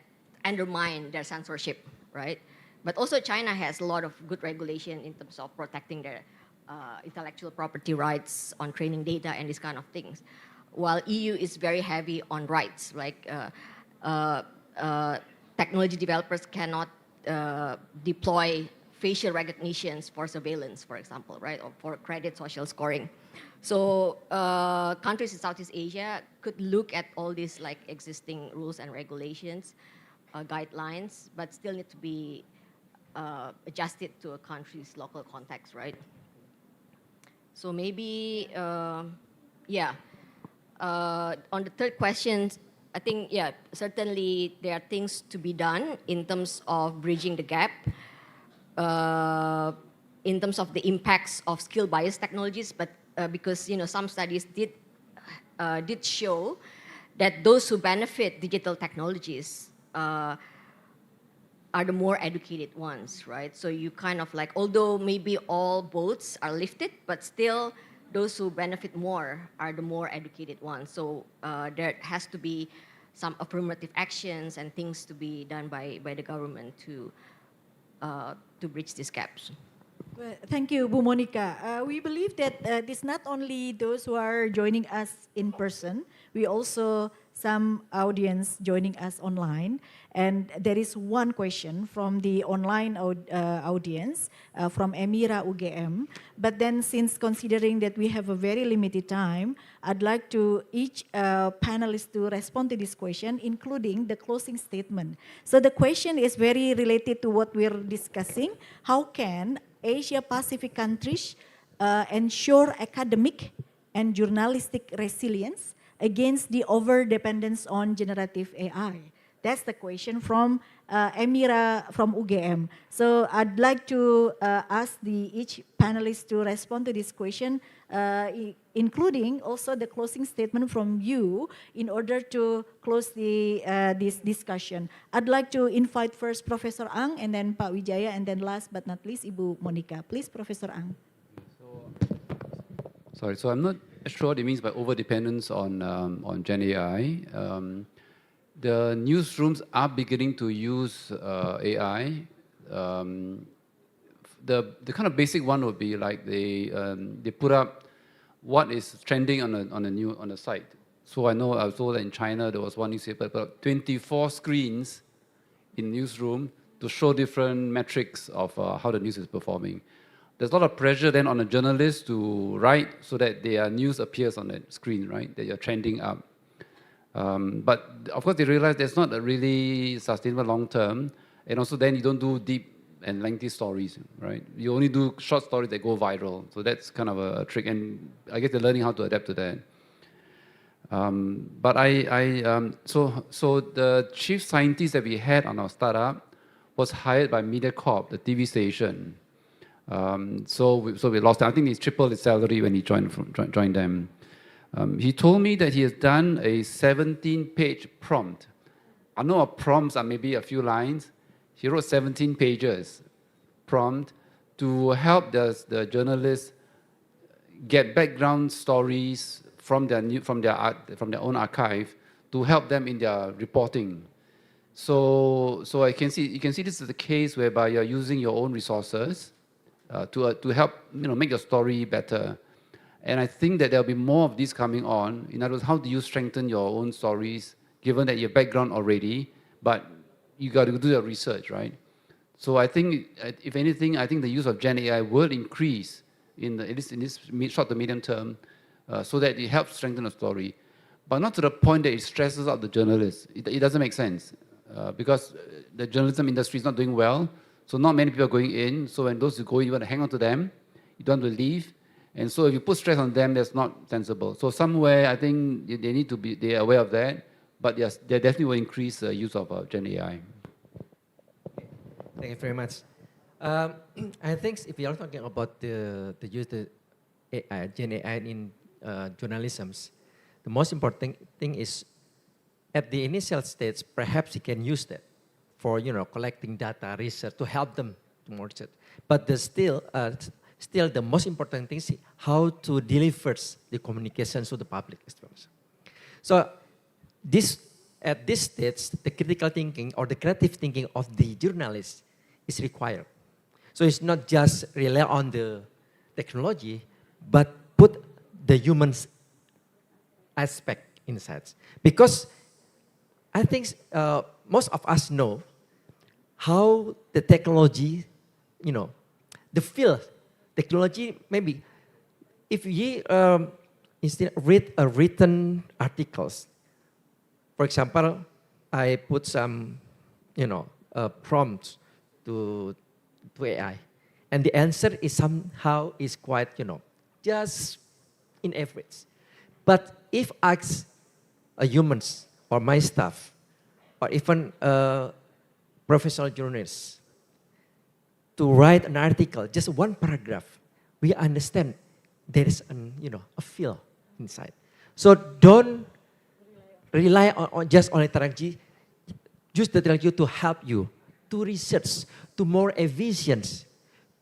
undermine their censorship, right? But also China has a lot of good regulation in terms of protecting their intellectual property rights on training data and these kind of things. While EU is very heavy on rights, like technology developers cannot deploy facial recognitions for surveillance, for example, right, or for credit social scoring. So countries in Southeast Asia could look at all these existing rules and regulations, guidelines, but still need to be adjusted to a country's local context, right? So maybe, on the third question, I think, certainly there are things to be done in terms of bridging the gap, in terms of the impacts of skill bias technologies, but because some studies did show that those who benefit digital technologies are the more educated ones, right? So you kind of although maybe all boats are lifted, but still those who benefit more are the more educated ones. So there has to be some affirmative actions and things to be done by the government to bridge these gaps. Well, thank you, Bu Monica. We believe that it's not only those who are joining us in person, we also some audience joining us online. And there is one question from the online audience from Emira UGM. But then since considering that we have a very limited time, I'd like to each panelist to respond to this question, including the closing statement. So the question is very related to what we're discussing. How can Asia Pacific countries ensure academic and journalistic resilience against the over-dependence on generative AI? That's the question from Emira from UGM. So I'd like to ask each panelist to respond to this question, including also the closing statement from you in order to close this discussion. I'd like to invite first Professor Ang and then Pak Wijaya and then last but not least Ibu Monica. Please, Professor Ang. So I'm not sure what it means by over-dependence on Gen AI. The newsrooms are beginning to use AI. The kind of basic one would be like they put up what is trending on the site. So I was told that in China there was one newspaper put up 24 screens in newsroom to show different metrics of how the news is performing. There's a lot of pressure then on a journalist to write so that their news appears on that screen, right? That you're trending up. But of course they realize that's not a really sustainable long term. And also then you don't do deep and lengthy stories, right? You only do short stories that go viral. So that's kind of a trick. And I guess they're learning how to adapt to that. So the chief scientist that we had on our startup was hired by MediaCorp, the TV station. So we lost him. I think he's tripled his salary when he joined them. He told me that he has done a 17-page prompt. I know our prompts are maybe a few lines. He wrote 17 pages prompt to help the journalists get background stories from their own archive to help them in their reporting. So you can see this is the case whereby you're using your own resources to help make your story better. And I think that there'll be more of these coming on. In other words, how do you strengthen your own stories, given that your background already, but you got to do your research, right? So I think, if anything, I think the use of Gen AI will increase at least in this short to medium term, so that it helps strengthen the story, but not to the point that it stresses out the journalists. It doesn't make sense, because the journalism industry is not doing well, so not many people are going in. So when those who go in, you want to hang on to them, you don't want to leave. And so if you put stress on them, that's not sensible. So somewhere, I think they need to be, they're aware of that, but yes, they definitely will increase the use of Gen AI. Thank you very much. I think if you are talking about the use of AI, Gen AI in journalism, the most important thing is at the initial stage, perhaps you can use that for collecting data, research to help them to more research. But still the most important thing is how to deliver the communication to the public. So at this stage, the critical thinking or the creative thinking of the journalist is required. So it's not just rely on the technology, but put the human aspect inside. Because I think most of us know how the technology, the field, technology, maybe if we instead read written articles, for example, I put some, prompts to AI, and the answer is somehow is quite, just in average. But if ask a humans or my staff, or even a professional journalist, to write an article, just one paragraph, we understand there is a feel inside. So don't rely on just on technology. Use the technology to help you to research, to more efficient,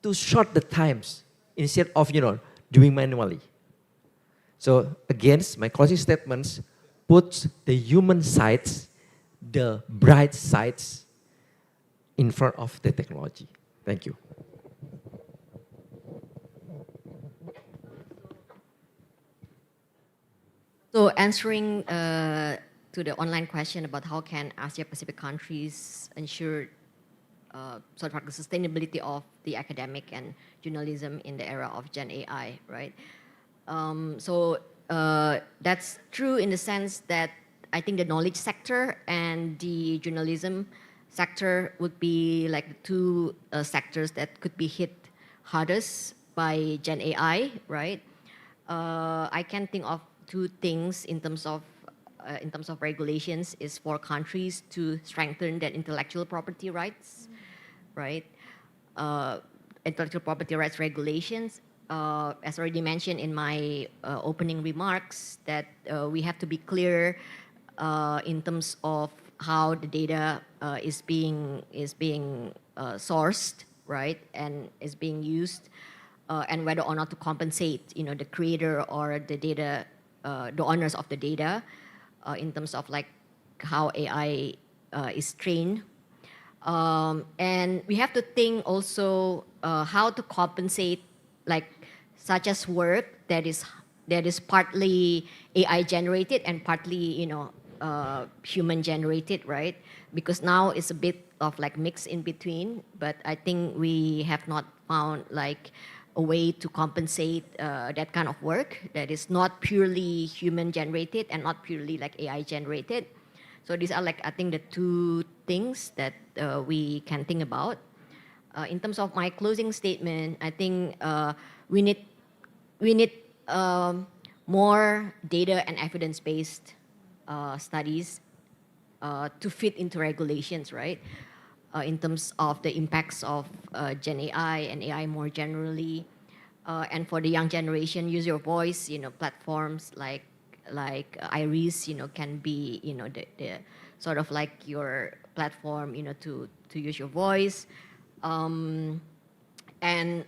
to short the times instead of doing manually. So again, my closing statements puts the human sides, the bright sides, in front of the technology. Thank you. So answering to the online question about how can Asia-Pacific countries ensure sort of like the sustainability of the academic and journalism in the era of Gen AI, right? So that's true in the sense that I think the knowledge sector and the journalism sector would be like the two sectors that could be hit hardest by Gen AI, right? I can think of two things in terms of regulations is for countries to strengthen their intellectual property rights, right? Intellectual property rights regulations, as already mentioned in my opening remarks, that we have to be clear in terms of how the data is being sourced, right, and is being used, and whether or not to compensate, the creator or the data, the owners of the data, in terms of like how AI is trained. And we have to think also how to compensate like such as work that is partly AI generated and partly human generated, right? Because now it's a bit of like mix in between, but I think we have not found like a way to compensate that kind of work that is not purely human generated and not purely like AI generated. So these are like, I think, the two things that we can think about. In terms of my closing statement, I think we need more data and evidence-based studies to fit into regulations, right? In terms of the impacts of Gen AI and AI more generally. And for the young generation, use your voice, platforms like Iris, can be, the sort of like your platform, to use your voice. And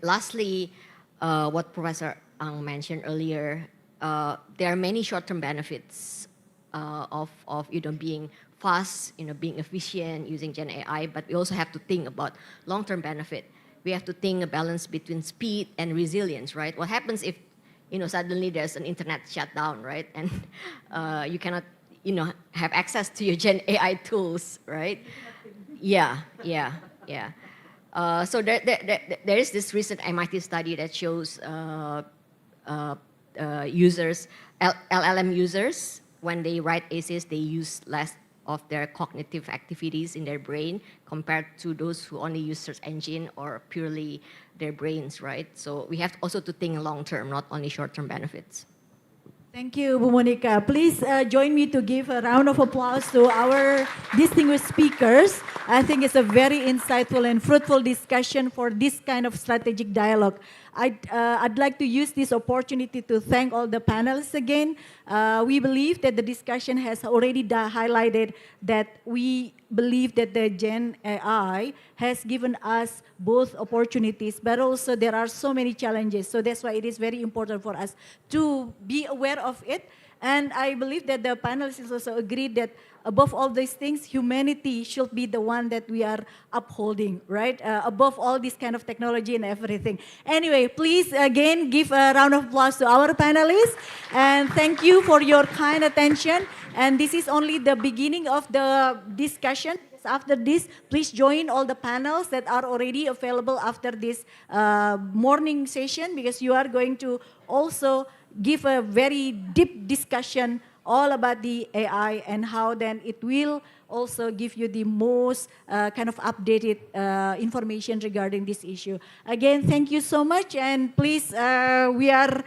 lastly, what Professor Ang mentioned earlier, there are many short-term benefits of being fast, being efficient using Gen AI, but we also have to think about long-term benefit. We have to think a balance between speed and resilience, right? What happens if suddenly there's an internet shutdown, right? And you cannot, have access to your Gen AI tools, right? Yeah. So there is this recent MIT study that shows users, LLM users, when they write essays, they use less of their cognitive activities in their brain compared to those who only use search engine or purely their brains, right? So we have also to think long term, not only short term benefits. Thank you, Bu Monica. Please join me to give a round of applause to our distinguished speakers. I think it's a very insightful and fruitful discussion for this kind of strategic dialogue. I'd like to use this opportunity to thank all the panelists again. We believe that the discussion has already highlighted that we believe that the Gen AI has given us both opportunities, but also there are so many challenges. So that's why it is very important for us to be aware of it. And I believe that the panelists also agreed that above all these things, humanity should be the one that we are upholding, right? Above all this kind of technology and everything. Anyway, please again give a round of applause to our panelists. And thank you for your kind attention. And this is only the beginning of the discussion. After this, please join all the panels that are already available after this morning session, because you are going to also give a very deep discussion all about the AI and how then it will also give you the most kind of updated information regarding this issue. Again, thank you so much, and please, we are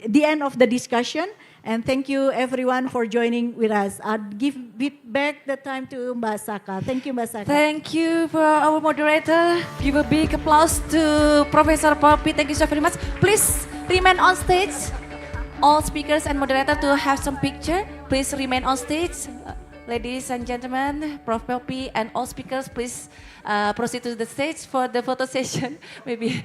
the end of the discussion. And thank you everyone for joining with us. I'll give back the time to Mbak Saka. Thank you, Mbak Saka. Thank you for our moderator. Give a big applause to Professor Poppy. Thank you so very much. Please remain on stage. All speakers and moderator to have some picture. Please remain on stage. Ladies and gentlemen, Prof. Poppy and all speakers, please proceed to the stage for the photo session. Maybe.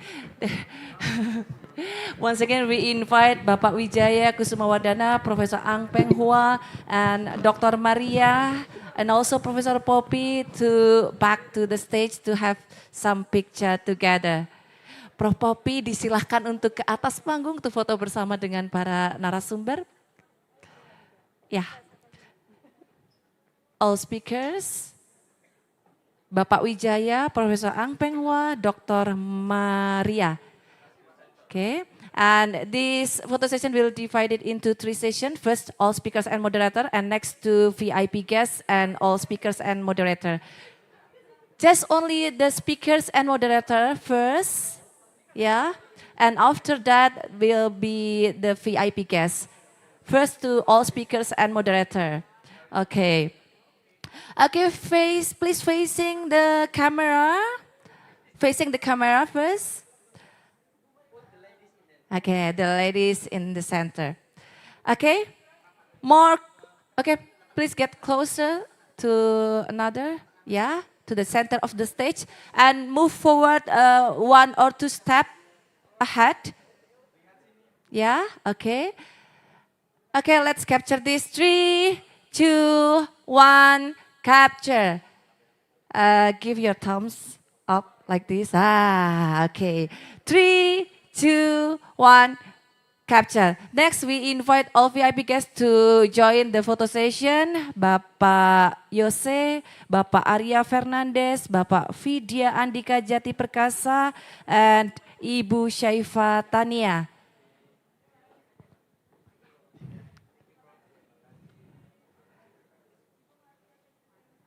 Once again, we invite Bapak Wijaya Kusumawardana, Professor Ang Peng Hua, and Dr. Maria, and also Professor Poppy to back to the stage to have some picture together. Prof. Poppy disilahkan untuk ke atas panggung untuk foto bersama dengan para narasumber. Ya. All speakers, Bapak Wijaya, Professor Ang Peng Hua, Dr. Maria. Okay, and this photo session will be divided into 3 sessions. First, all speakers and moderator, and next to VIP guests and all speakers and moderator. Just only the speakers and moderator first, yeah, and after that will be the VIP guests. First to all speakers and moderator. Okay. Okay, please facing the camera. Facing the camera first. Okay, the ladies in the center. Okay, okay, please get closer to another, yeah, to the center of the stage and move forward 1 or 2 steps ahead. Yeah, okay. Okay, let's capture this. 3, 2, 1, capture. Give your thumbs up like this. Okay. 3, 2, 1, capture. Next, we invite all VIP guests to join the photo session. Bapak Yose, Bapak Arya Fernandes, Bapak Vidya Andika Jati Perkasa, and Ibu Syaifa Tania.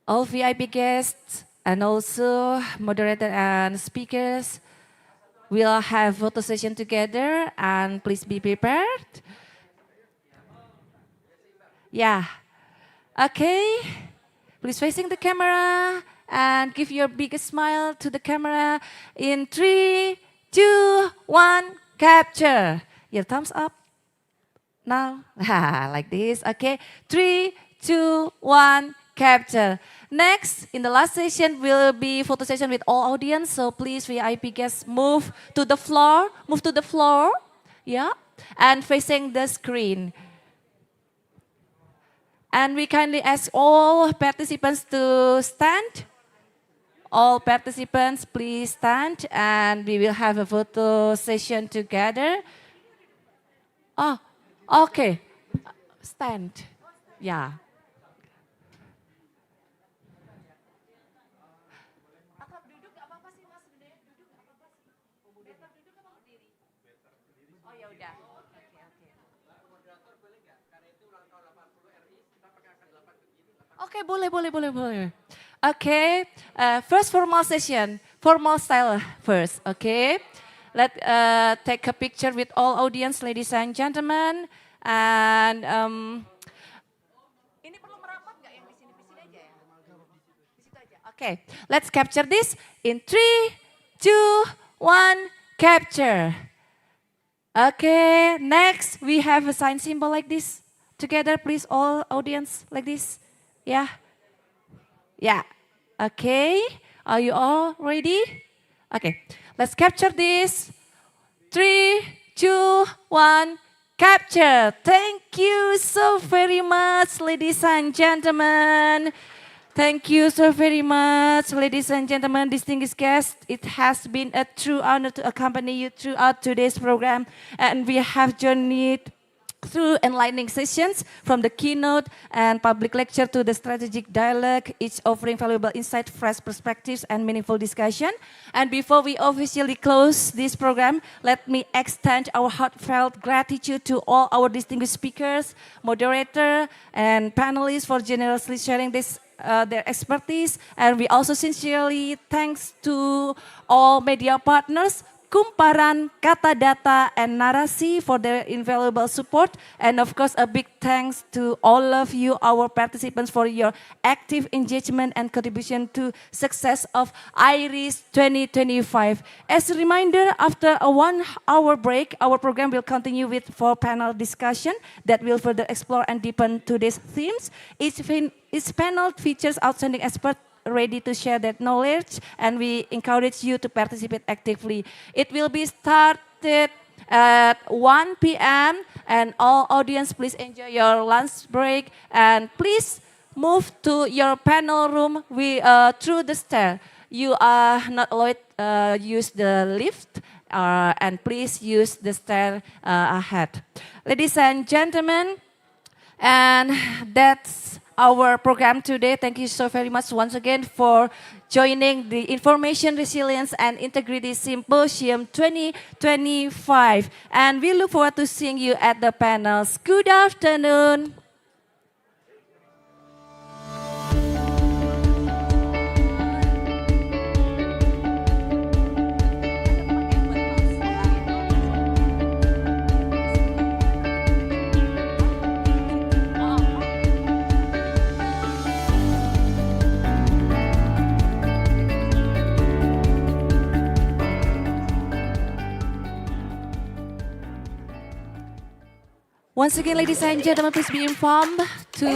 All VIP guests and also moderator and speakers we'll have photo session together, and please be prepared. Yeah. Okay. Please facing the camera and give your biggest smile to the camera. In 3, 2, 1, capture. Your thumbs up. Now, like this. Okay. 3, 2, 1, capture. Next, in the last session, will be photo session with all audience. So please, VIP guests, move to the floor. Move to the floor. Yeah. And facing the screen. And we kindly ask all participants to stand. All participants, please stand. And we will have a photo session together. Oh, okay. Stand. Yeah. Oke, boleh. Okay, first formal session, formal style first. Okay, let take a picture with all audience, ladies and gentlemen, and ini perlu merapat nggak yang di sini aja ya? Di situ aja. Okay, let's capture this in 3, 2, 1, capture. Okay, next we have a sign symbol like this. Together, please, all audience like this. Yeah. Yeah. Okay. Are you all ready? Okay. Let's capture this. 3, 2, 1. Capture. Thank you so very much, ladies and gentlemen. Thank you so very much, ladies and gentlemen, distinguished guests. It has been a true honor to accompany you throughout today's program, and we have journeyed through enlightening sessions from the keynote and public lecture to the strategic dialogue, each offering valuable insight, fresh perspectives, and meaningful discussion. And before we officially close this program, let me extend our heartfelt gratitude to all our distinguished speakers, moderator, and panelists for generously sharing this their expertise. And we also sincerely thanks to all media partners, Kumparan, Kata Data, and Narasi for their invaluable support. And of course, a big thanks to all of you, our participants, for your active engagement and contribution to success of IRIS 2025. As a reminder, after a 1-hour break, our program will continue with 4 panel discussion that will further explore and deepen today's themes. Each panel features outstanding experts ready to share that knowledge, and we encourage you to participate actively. It will be started at 1 p.m. and all audience, please enjoy your lunch break, and please move to your panel room through the stair. You are not allowed use the lift, and please use the stair ahead. Ladies and gentlemen, and that's our program today. Thank you so very much once again for joining the Information Resilience and Integrity Symposium 2025. And we look forward to seeing you at the panels. Good afternoon. Once again, ladies and gentlemen, please be informed to